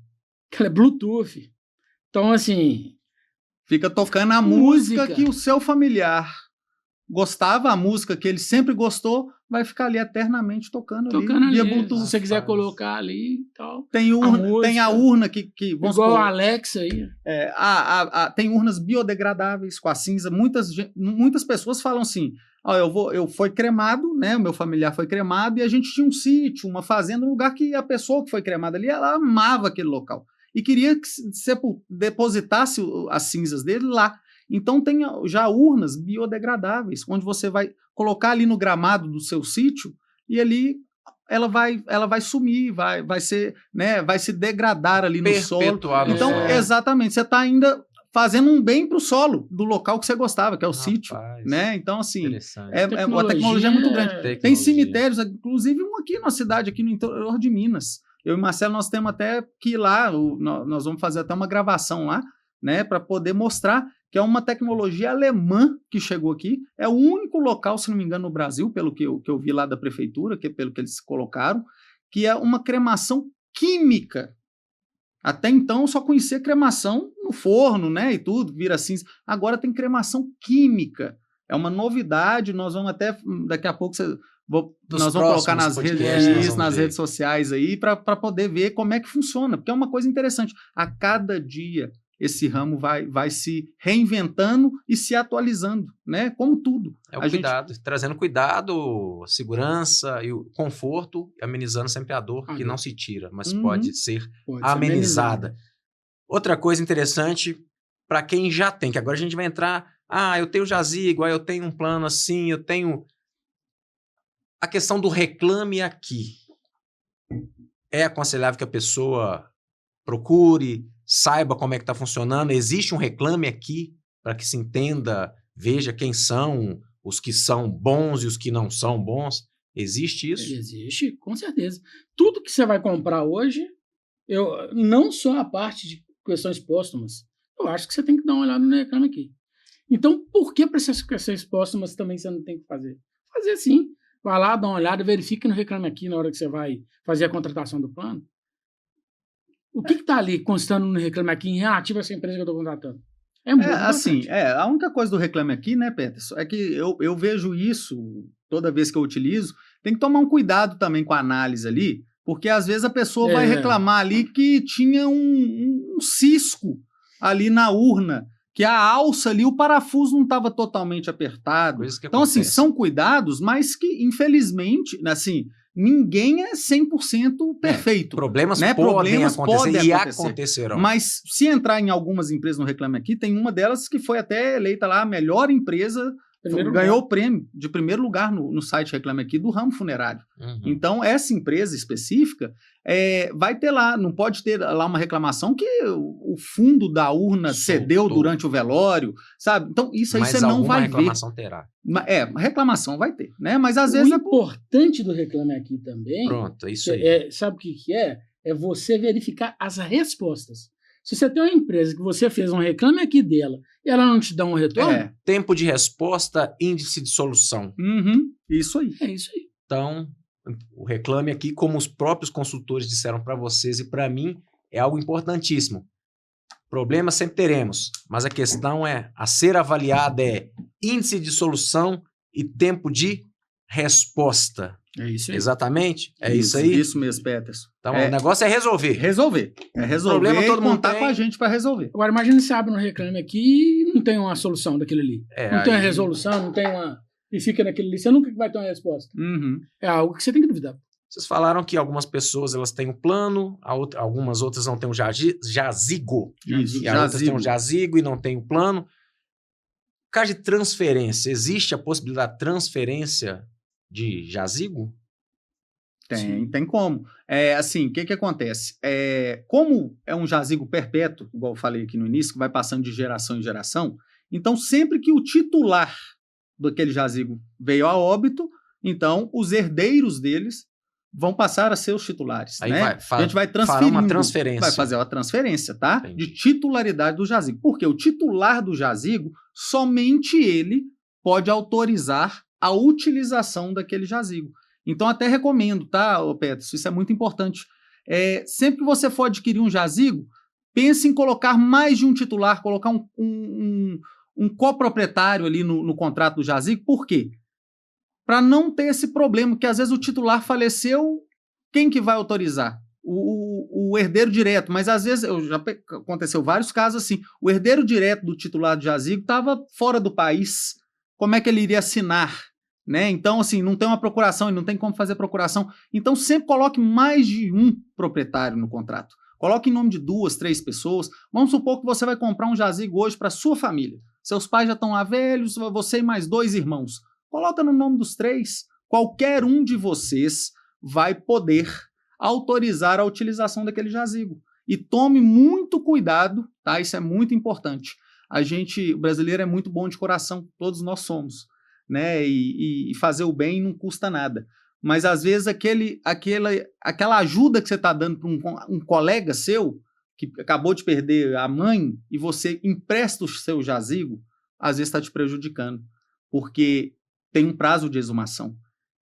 que ela é Bluetooth. Então, assim... Fica tocando a música que o seu familiar gostava, a música que ele sempre gostou, vai ficar ali eternamente tocando ali. Se você quiser colocar ali e tal. Tem a urna que vamos igual a Alexa aí. Tem urnas biodegradáveis com a cinza. Muitas pessoas falam assim, eu fui cremado, né? O meu familiar foi cremado e a gente tinha um sítio, uma fazenda, um lugar que a pessoa que foi cremada ali, ela amava aquele local e queria que depositasse as cinzas dele lá. Então tem já urnas biodegradáveis, onde você vai colocar ali no gramado do seu sítio e ali ela vai sumir, vai se degradar ali no solo. Então, exatamente, você está ainda fazendo um bem para o solo do local que você gostava, que é o sítio. Né? Então, assim, a tecnologia é muito grande. Tem cemitérios, inclusive um aqui na cidade, aqui no interior de Minas. Eu e Marcelo, nós temos até que ir lá, nós vamos fazer até uma gravação lá, né, para poder mostrar que é uma tecnologia alemã que chegou aqui. É o único local, se não me engano, no Brasil, pelo que eu vi lá da prefeitura, pelo que eles colocaram, que é uma cremação química. Até então, eu só conhecia cremação no forno, né, e tudo, vira cinza. Agora tem cremação química. É uma novidade, nós vamos até, daqui a pouco, nós vamos colocar nas redes sociais aí, para poder ver como é que funciona, porque é uma coisa interessante. A cada dia, esse ramo vai se reinventando e se atualizando, né? Como tudo. Cuidado, trazendo cuidado, segurança e o conforto, amenizando sempre a dor, que não se tira, mas pode ser amenizada. Outra coisa interessante, para quem já tem, que agora a gente vai entrar, eu tenho jazigo, eu tenho um plano assim, eu tenho... A questão do reclame aqui. É aconselhável que a pessoa procure, saiba como é que está funcionando. Existe um reclame aqui para que se entenda, veja quem são os que são bons e os que não são bons. Existe isso? Existe, com certeza. Tudo que você vai comprar hoje, não só a parte de questões póstumas, eu acho que você tem que dar uma olhada no reclame aqui. Então, por que para essas questões póstumas também você não tem que fazer? Fazer sim. Vai lá, dá uma olhada, verifica no reclame aqui na hora que você vai fazer a contratação do plano. O que está ali constando no reclame aqui em relativo a essa empresa que eu estou contratando? É muito Assim, importante. a única coisa do Reclame Aqui, né, Peterson, é que eu vejo isso toda vez que eu utilizo, tem que tomar um cuidado também com a análise ali, porque às vezes a pessoa vai reclamar ali que tinha um cisco ali na urna, que a alça ali, o parafuso não estava totalmente apertado. Coisas que Então, assim, acontecem. são cuidados, mas que, infelizmente, assim, ninguém é 100% perfeito. Problemas né? podem Problemas acontecer podem e acontecer. acontecerão. Mas se entrar em algumas empresas no Reclame Aqui, tem uma delas que foi até eleita lá a melhor empresa, ganhou o prêmio de primeiro lugar no site Reclame Aqui do ramo funerário. Uhum. Então, essa empresa específica vai ter lá, não pode ter lá uma reclamação que o fundo da urna cedeu durante o velório, sabe? Então, isso aí Mas você não vai ver. reclamação terá. Reclamação vai ter, né? Mas às vezes o importante do Reclame Aqui também, pronto, é isso aí. sabe o que é? É você verificar as respostas. Se você tem uma empresa que você fez um Reclame Aqui dela e ela não te dá um retorno... Tempo de resposta, índice de solução. Isso aí. É isso aí. Então, o Reclame Aqui, como os próprios consultores disseram para vocês e para mim, é algo importantíssimo. Problemas sempre teremos, mas a questão a ser avaliada é índice de solução e tempo de resposta. É isso aí. Exatamente? É isso aí? Isso mesmo, Peterson. Então, o negócio é resolver. Resolver. Problema todo mundo contar com a gente para resolver. Agora, imagina se abre no Reclame Aqui e não tem uma solução daquilo ali. Não tem uma resolução, não tem uma... E fica naquilo ali. Você nunca vai ter uma resposta. É algo que você tem que duvidar. Vocês falaram que algumas pessoas elas têm um plano, algumas outras não têm um jazigo. Isso, e as outras têm um jazigo e não têm o plano. Caso de transferência, existe a possibilidade de transferência de jazigo? Tem como. Assim, o que acontece? Como é um jazigo perpétuo, igual eu falei aqui no início, que vai passando de geração em geração, então sempre que o titular daquele jazigo veio a óbito, então os herdeiros deles vão passar a ser os titulares. Aí né? A gente vai transferindo. Uma transferência. Vai fazer uma transferência, tá? Entendi. De titularidade do jazigo. Porque o titular do jazigo, somente ele pode autorizar a utilização daquele jazigo. Então, até recomendo, tá, Peterson? Isso é muito importante. Sempre que você for adquirir um jazigo, pense em colocar mais de um titular, colocar um coproprietário ali no contrato do jazigo. Por quê? Para não ter esse problema, que às vezes o titular faleceu, quem que vai autorizar? O herdeiro direto, mas às vezes, já aconteceu vários casos assim, o herdeiro direto do titular do jazigo estava fora do país, como é que ele iria assinar? Né? Então, assim, não tem uma procuração, e não tem como fazer procuração. Então, sempre coloque mais de um proprietário no contrato. Coloque em nome de 2, 3 pessoas. Vamos supor que você vai comprar um jazigo hoje para sua família. Seus pais já estão lá velhos, você e mais 2 irmãos. Coloca no nome dos 3. Qualquer um de vocês vai poder autorizar a utilização daquele jazigo. E tome muito cuidado, tá? Isso é muito importante. O brasileiro é muito bom de coração, todos nós somos. Né? E fazer o bem não custa nada. Mas, às vezes, aquela ajuda que você está dando para um colega seu, que acabou de perder a mãe, e você empresta o seu jazigo, às vezes está te prejudicando. Porque tem um prazo de exumação.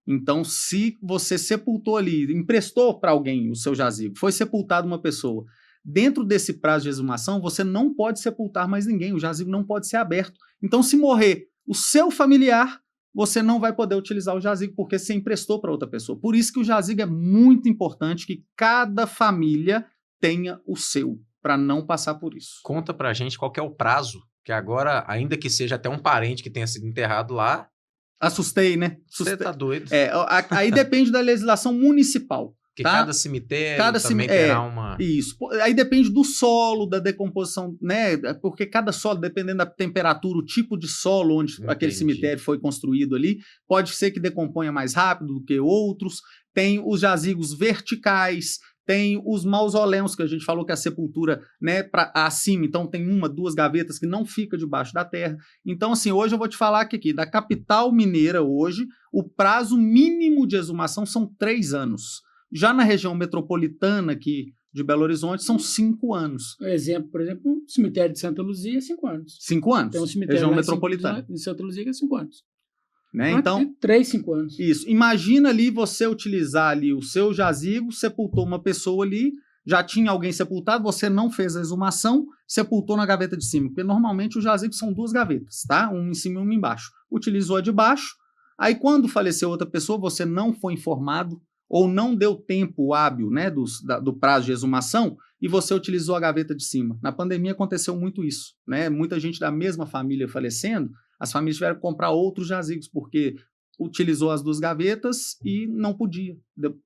Então, se você sepultou ali, emprestou para alguém o seu jazigo, foi sepultada uma pessoa, dentro desse prazo de exumação, você não pode sepultar mais ninguém, o jazigo não pode ser aberto. Então, se morrer o seu familiar, você não vai poder utilizar o jazigo porque você emprestou para outra pessoa. Por isso que o jazigo é muito importante que cada família tenha o seu, para não passar por isso. Conta pra gente qual que é o prazo, que agora, ainda que seja até um parente que tenha sido enterrado lá... Assustei, né? Você tá doido. Aí depende da legislação municipal. Porque tá? cada cemitério também terá uma... Isso. Aí depende do solo, da decomposição, né? Porque cada solo, dependendo da temperatura, o tipo de solo onde aquele cemitério foi construído ali, pode ser que decomponha mais rápido do que outros. Tem os jazigos verticais, tem os mausoléus, que a gente falou que é a sepultura, né, acima. Então tem 1, 2 gavetas que não fica debaixo da terra. Então, assim, hoje eu vou te falar que aqui, da capital mineira hoje, o prazo mínimo de exumação são 3 anos. Já na região metropolitana aqui de Belo Horizonte, são 5 anos. Por exemplo, o cemitério de Santa Luzia é 5 anos. 5 anos. Tem um cemitério região metropolitana. De Santa Luzia que é 5 anos. Né? Então, 3, 5 anos. Isso. Imagina ali você utilizar ali o seu jazigo, sepultou uma pessoa ali, já tinha alguém sepultado, você não fez a exumação, sepultou na gaveta de cima, porque normalmente os jazigos são 2 gavetas, tá? Uma em cima e uma embaixo. Utilizou a de baixo, aí quando faleceu outra pessoa, você não foi informado ou não deu tempo hábil, né, do prazo de exumação, e você utilizou a gaveta de cima. Na pandemia aconteceu muito isso, né? Muita gente da mesma família falecendo, as famílias tiveram que comprar outros jazigos, porque utilizou as 2 gavetas e não podia.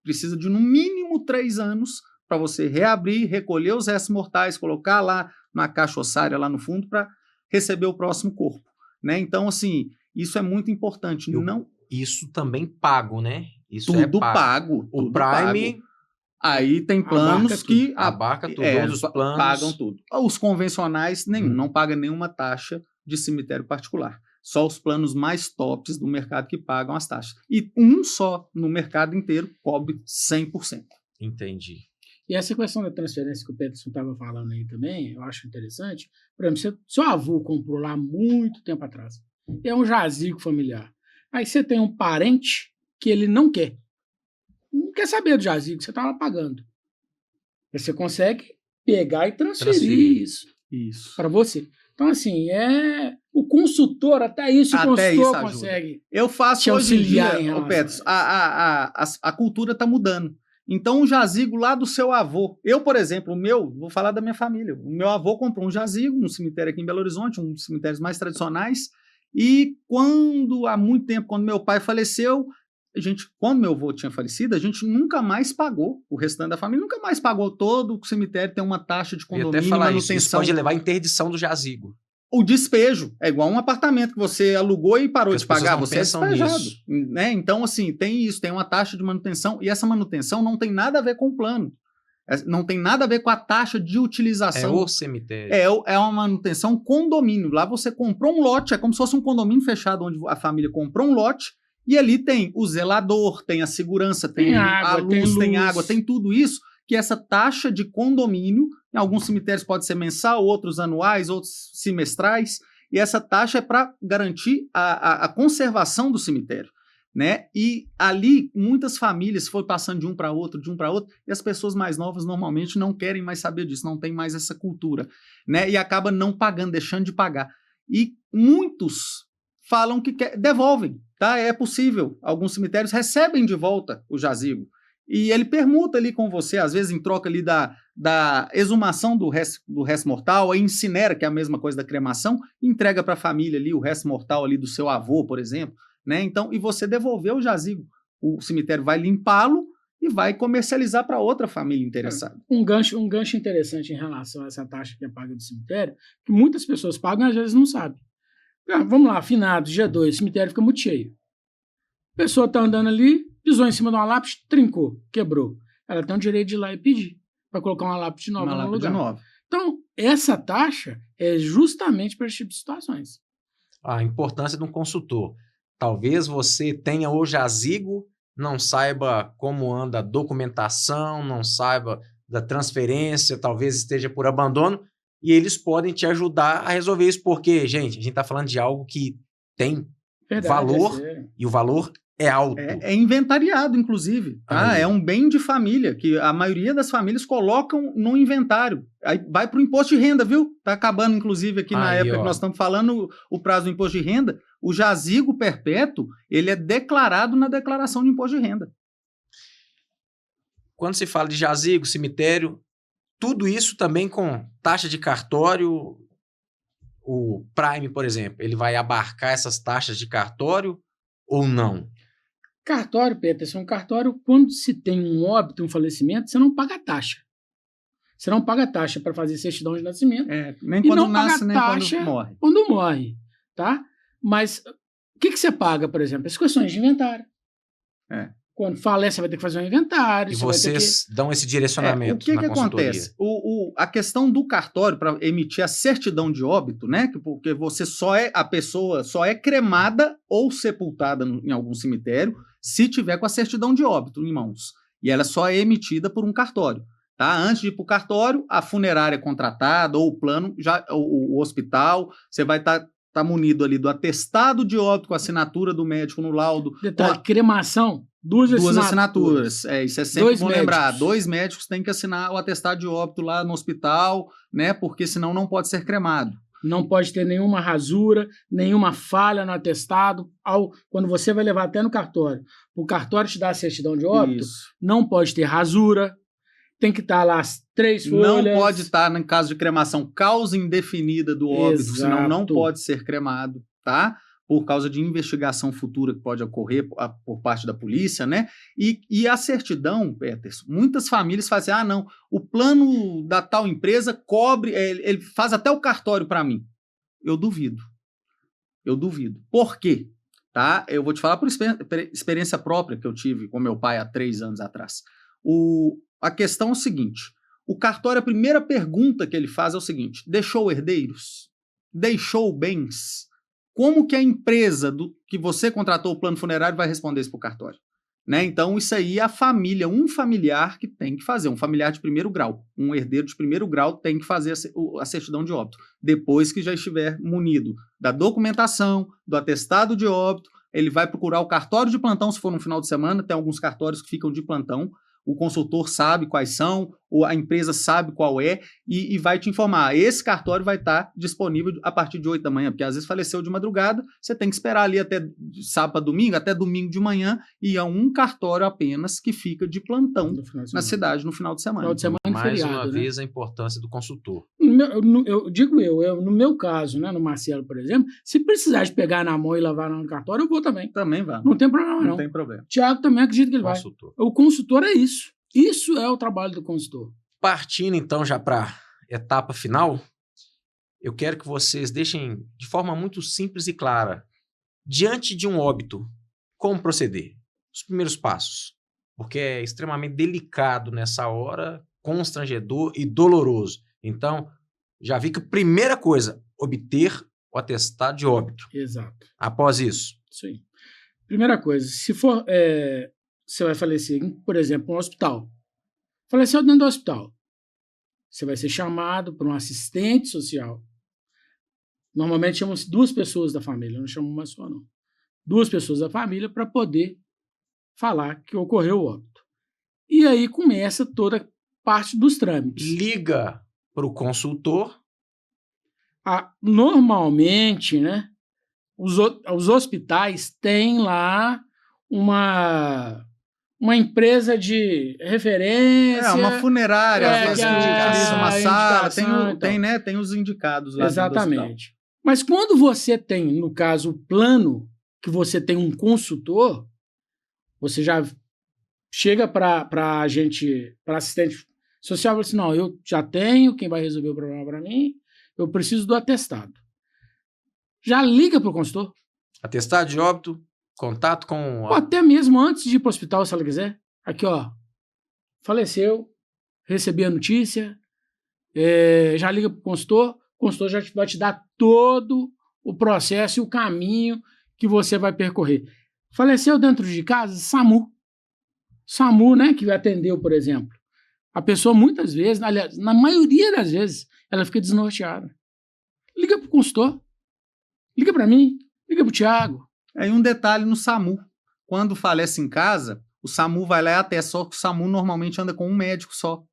Precisa de no mínimo 3 anos para você reabrir, recolher os restos mortais, colocar lá na caixa ossária lá no fundo para receber o próximo corpo, né? Então, assim, isso é muito importante. Isso também pago, né? Isso tudo é pago. O tudo Prime... pago. Aí tem planos que abarca tudo, todos os planos pagam tudo. Os convencionais não pagam nenhuma taxa de cemitério particular. Só os planos mais tops do mercado que pagam as taxas. E um só no mercado inteiro cobre 100%. Entendi. E essa questão da transferência que o Peterson estava falando aí também, eu acho interessante. Por exemplo, seu avô comprou lá muito tempo atrás. É um jazigo familiar. Aí você tem um parente que ele não quer. Não quer saber do jazigo, você está lá pagando. Aí você consegue pegar e transferir isso para você. Então, assim, o consultor, até isso o consultor consegue. Eu faço hoje em dia, Peterson, a cultura está mudando. Então, um jazigo lá do seu avô. Eu, por exemplo, vou falar da minha família. O meu avô comprou um jazigo no cemitério aqui em Belo Horizonte, um dos cemitérios mais tradicionais. E há muito tempo, quando meu pai faleceu, quando meu avô tinha falecido, a gente nunca mais pagou, o restante da família nunca mais pagou. Todo o cemitério tem uma taxa de condomínio, até falar manutenção. Isso pode levar à interdição do jazigo. O despejo é igual um apartamento que você alugou e parou de pagar, você é despejado, né? Então, assim, tem isso, tem uma taxa de manutenção, e essa manutenção não tem nada a ver com o plano. Não tem nada a ver com a taxa de utilização. É o cemitério. É uma manutenção condomínio. Lá você comprou um lote, é como se fosse um condomínio fechado, onde a família comprou um lote, e ali tem o zelador, tem a segurança, tem a luz, tem água, tem tudo isso, que essa taxa de condomínio, em alguns cemitérios pode ser mensal, outros anuais, outros semestrais, e essa taxa é para garantir a conservação do cemitério, né? E ali muitas famílias foram passando de um para outro, e as pessoas mais novas normalmente não querem mais saber disso, não tem mais essa cultura, né? E acaba não pagando, deixando de pagar. E muitos falam que devolvem, tá? É possível. Alguns cemitérios recebem de volta o jazigo. E ele permuta ali com você, às vezes em troca ali da exumação do resto mortal, aí incinera, que é a mesma coisa da cremação, e entrega para a família ali o resto mortal ali do seu avô, por exemplo, né? Então, e você devolveu o jazigo. O cemitério vai limpá-lo e vai comercializar para outra família interessada. Um gancho interessante em relação a essa taxa que é paga do cemitério, que muitas pessoas pagam e às vezes não sabem. Vamos lá, finados, dia 2, o cemitério fica muito cheio. A pessoa está andando ali, pisou em cima de uma lápide, trincou, quebrou. Ela tem o direito de ir lá e pedir para colocar uma lápide nova no lugar. Então, essa taxa é justamente para esse tipo de situações. A importância de um consultor. Talvez você tenha o jazigo, não saiba como anda a documentação, não saiba da transferência, talvez esteja por abandono, e eles podem te ajudar a resolver isso, porque, gente, a gente está falando de algo que tem valor, e o valor é alto. É inventariado, inclusive. Tá? É um bem de família, que a maioria das famílias colocam no inventário. Aí vai para o imposto de renda, viu? Está acabando, inclusive, aqui na época que nós estamos falando, o prazo do imposto de renda. O jazigo perpétuo, ele é declarado na declaração de imposto de renda. Quando se fala de jazigo, cemitério, tudo isso também com taxa de cartório, o Prime, por exemplo, ele vai abarcar essas taxas de cartório ou não? Cartório, Peterson, um cartório, quando se tem um óbito, um falecimento, você não paga taxa. Você não paga taxa para fazer certidão de nascimento. Nem quando nasce, nem quando morre. Quando morre, tá? Mas o que você paga, por exemplo? As questões de inventário. Quando falece, você vai ter que fazer um inventário. E vocês dão esse direcionamento. O que acontece? A questão do cartório para emitir a certidão de óbito, né? Porque a pessoa só é cremada ou sepultada em algum cemitério se tiver com a certidão de óbito em mãos. E ela só é emitida por um cartório. Tá? Antes de ir para o cartório, a funerária contratada ou o plano, o hospital, você vai estar munido ali do atestado de óbito com a assinatura do médico no laudo. Detalhe, cremação Duas assinaturas. Isso é sempre bom lembrar. Médicos. 2 médicos têm que assinar o atestado de óbito lá no hospital, né? Porque senão não pode ser cremado. Não pode ter nenhuma rasura, nenhuma falha no atestado. Quando você vai levar até no cartório, o cartório te dá a certidão de óbito, não pode ter rasura, tem que estar lá as 3 folhas. Não pode estar, em caso de cremação, causa indefinida do óbito, senão não pode ser cremado, tá? Por causa de investigação futura que pode ocorrer por parte da polícia, né? E a certidão, Peterson, muitas famílias fazem assim, não, o plano da tal empresa cobre, ele faz até o cartório para mim. Eu duvido. Por quê? Tá? Eu vou te falar por experiência própria que eu tive com meu pai há 3 anos atrás. A questão é o seguinte, o cartório, a primeira pergunta que ele faz é o seguinte, deixou herdeiros? Deixou bens? Como que a empresa que você contratou o plano funerário vai responder isso para o cartório? Né? Então, isso aí é a família, um familiar que tem que fazer, um familiar de primeiro grau, um herdeiro de primeiro grau tem que fazer a certidão de óbito, depois que já estiver munido da documentação, do atestado de óbito, ele vai procurar o cartório de plantão, se for no final de semana, tem alguns cartórios que ficam de plantão, o consultor sabe quais são, ou a empresa sabe qual é, e vai te informar. Esse cartório vai estar disponível a partir de 8 da manhã, porque às vezes faleceu de madrugada, você tem que esperar ali até sábado a domingo, até domingo de manhã, e é um cartório apenas que fica de plantão na cidade no final de semana. Mais uma vez, a importância do consultor. No meu caso, né, no Marcelo, por exemplo, se precisar de pegar na mão e levar no cartório, eu vou também. Também vai. Não tem problema, não. Não tem problema. Tiago também acredita que ele vai. O consultor é isso. Isso é o trabalho do consultor. Partindo, então, já para a etapa final, eu quero que vocês deixem de forma muito simples e clara, diante de um óbito, como proceder? Os primeiros passos. Porque é extremamente delicado nessa hora, constrangedor e doloroso. Então, já vi que a primeira coisa, obter o atestado de óbito. Exato. Após isso. Sim. Primeira coisa, se for... você vai falecer, por exemplo, no hospital. Faleceu dentro do hospital. Você vai ser chamado por um assistente social. Normalmente chamam-se 2 pessoas da família, não chamam uma só, não. 2 pessoas da família para poder falar que ocorreu o óbito. E aí começa toda parte dos trâmites. Liga para o consultor. Normalmente, né, os hospitais têm lá uma empresa de referência. Uma funerária, às vezes que utiliza uma sala, tem os indicados lá. Exatamente. Mas quando você tem, no caso, o plano, que você tem um consultor, você já chega para assistente social e fala assim, não, eu já tenho, quem vai resolver o problema para mim, eu preciso do atestado. Já liga para o consultor. Atestado de óbito, contato com... Ou até mesmo antes de ir para o hospital, se ela quiser. Aqui, ó, faleceu, recebi a notícia, já liga para o consultor já vai te dar todo o processo e o caminho que você vai percorrer. Faleceu dentro de casa, SAMU, né, que atendeu, por exemplo. A pessoa muitas vezes, aliás, na maioria das vezes, ela fica desnorteada. Liga para o consultor, liga para mim, liga para o Tiago. Aí um detalhe no SAMU. Quando falece em casa, o SAMU vai lá e atesta, só que o SAMU normalmente anda com um médico só.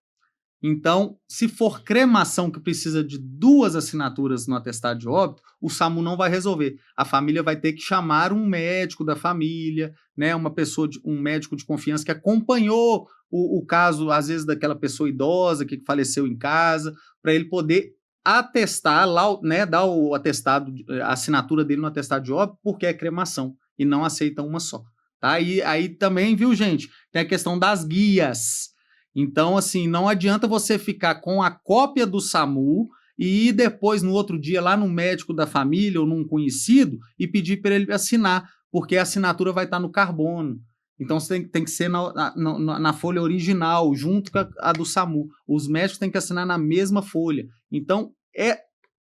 Então, se for cremação que precisa de 2 assinaturas no atestado de óbito, o SAMU não vai resolver. A família vai ter que chamar um médico da família, né, um médico de confiança que acompanhou o caso, às vezes, daquela pessoa idosa que faleceu em casa, para ele poder atestar lá, né, dar o atestado, a assinatura dele no atestado de óbito, porque é cremação e não aceita uma só. Tá? E aí também, viu, gente, tem a questão das guias. Então, assim, não adianta você ficar com a cópia do SAMU e ir depois, no outro dia, lá no médico da família ou num conhecido e pedir para ele assinar, porque a assinatura vai estar no carbono. Então, você tem que ser na folha original, junto com a do SAMU. Os médicos têm que assinar na mesma folha. Então,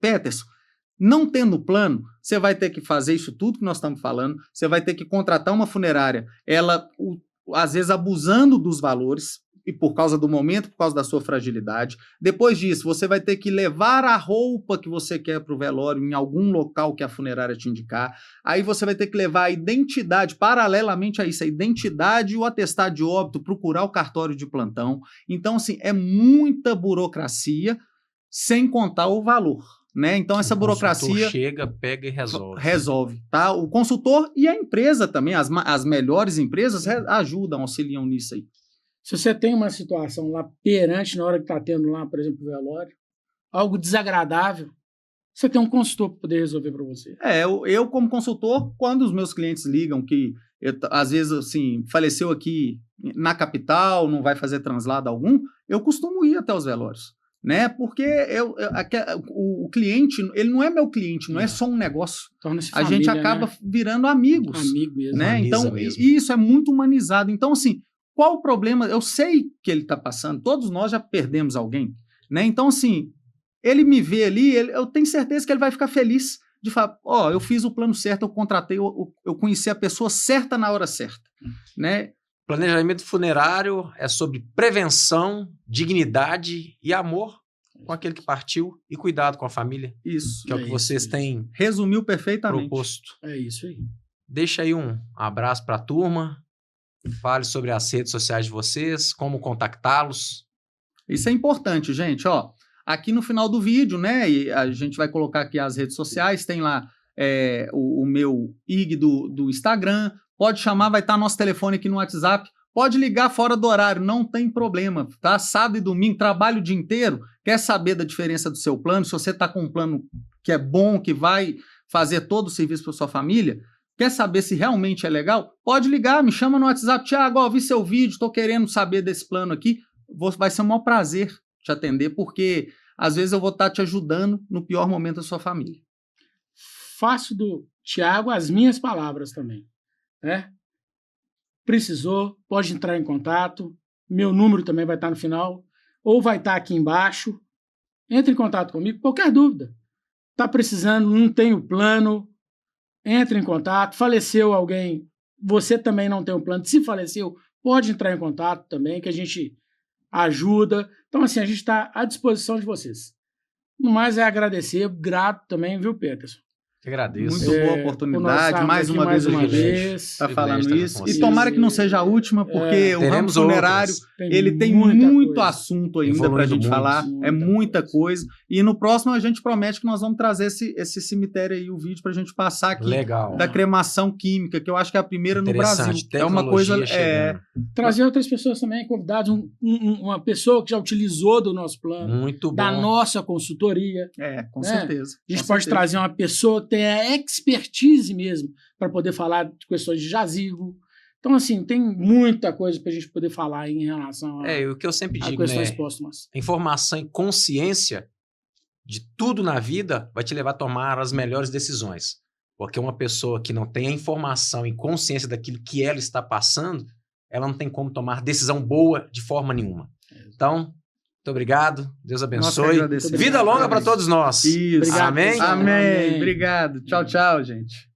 Peterson, não tendo plano, você vai ter que fazer isso tudo que nós estamos falando, você vai ter que contratar uma funerária, ela, às vezes, abusando dos valores, e por causa do momento, por causa da sua fragilidade. Depois disso, você vai ter que levar a roupa que você quer para o velório em algum local que a funerária te indicar. Aí você vai ter que levar a identidade, paralelamente a isso, a identidade e o atestado de óbito, procurar o cartório de plantão. Então, assim, é muita burocracia, sem contar o valor. Né? Então, essa burocracia chega, pega e resolve. Resolve, tá? O consultor e a empresa também, as melhores empresas ajudam, auxiliam nisso aí. Se você tem uma situação lá perante, na hora que está tendo lá, por exemplo, o velório, algo desagradável, você tem um consultor para poder resolver para você. Eu, como consultor, quando os meus clientes ligam que, às vezes, assim, faleceu aqui na capital, não vai fazer translado algum, eu costumo ir até os velórios. Né? Porque o cliente, ele não é meu cliente, não é só um negócio. A gente acaba virando amigos. Amigo mesmo. Né? Então, isso é muito humanizado. Então, assim, qual o problema? Eu sei que ele está passando, todos nós já perdemos alguém. Né? Então, assim, ele me vê ali, eu tenho certeza que ele vai ficar feliz de falar, eu fiz o plano certo, eu contratei, eu conheci a pessoa certa na hora certa. Né? Planejamento funerário é sobre prevenção, dignidade e amor com aquele que partiu e cuidado com a família. Isso. Que é o que vocês têm resumiu perfeitamente. Proposto. É isso aí. Deixa aí um abraço para a turma. Fale sobre as redes sociais de vocês, como contactá-los. Isso é importante, gente. Aqui no final do vídeo, né? E a gente vai colocar aqui as redes sociais. Tem lá o meu IG do Instagram. Pode chamar, vai estar nosso telefone aqui no WhatsApp. Pode ligar fora do horário, não tem problema. Tá? Sábado e domingo, trabalho o dia inteiro. Quer saber da diferença do seu plano? Se você está com um plano que é bom, que vai fazer todo o serviço para sua família, quer saber se realmente é legal? Pode ligar, me chama no WhatsApp. Tiago, vi seu vídeo, estou querendo saber desse plano aqui. Vai ser um maior prazer te atender, porque às vezes eu vou estar te ajudando no pior momento da sua família. Faço do Tiago as minhas palavras também. Né? Precisou, pode entrar em contato. Meu número também vai estar no final, ou vai estar aqui embaixo. Entre em contato comigo, qualquer dúvida. Está precisando, não tem o plano, entre em contato. Faleceu alguém, você também não tem o plano. Se faleceu, pode entrar em contato também, que a gente ajuda. Então, assim, a gente está à disposição de vocês. No mais, é agradecer, grato também, viu, Peterson? Que agradeço. Muito boa oportunidade, mais uma vez a gente está falando isso. E tomara que não seja a última, porque o ramo funerário ele tem muito assunto ainda para a gente falar, é muita coisa. E no próximo a gente promete que nós vamos trazer esse cemitério aí, o vídeo, para a gente passar aqui da cremação química, que eu acho que é a primeira no Brasil. É uma coisa... Trazer outras pessoas também, convidados, uma pessoa que já utilizou do nosso plano, muito bom, da nossa consultoria. Com certeza. A gente pode trazer uma pessoa que tem a expertise mesmo para poder falar de questões de jazigo. Então, assim, tem muita coisa para a gente poder falar em relação o que eu sempre digo, questões póstumas. Informação e consciência de tudo na vida vai te levar a tomar as melhores decisões. Porque uma pessoa que não tem a informação e consciência daquilo que ela está passando, ela não tem como tomar decisão boa de forma nenhuma. Então, muito obrigado. Deus abençoe. Vida longa para todos nós. Isso. Amém? Amém. Obrigado. Tchau, tchau, gente.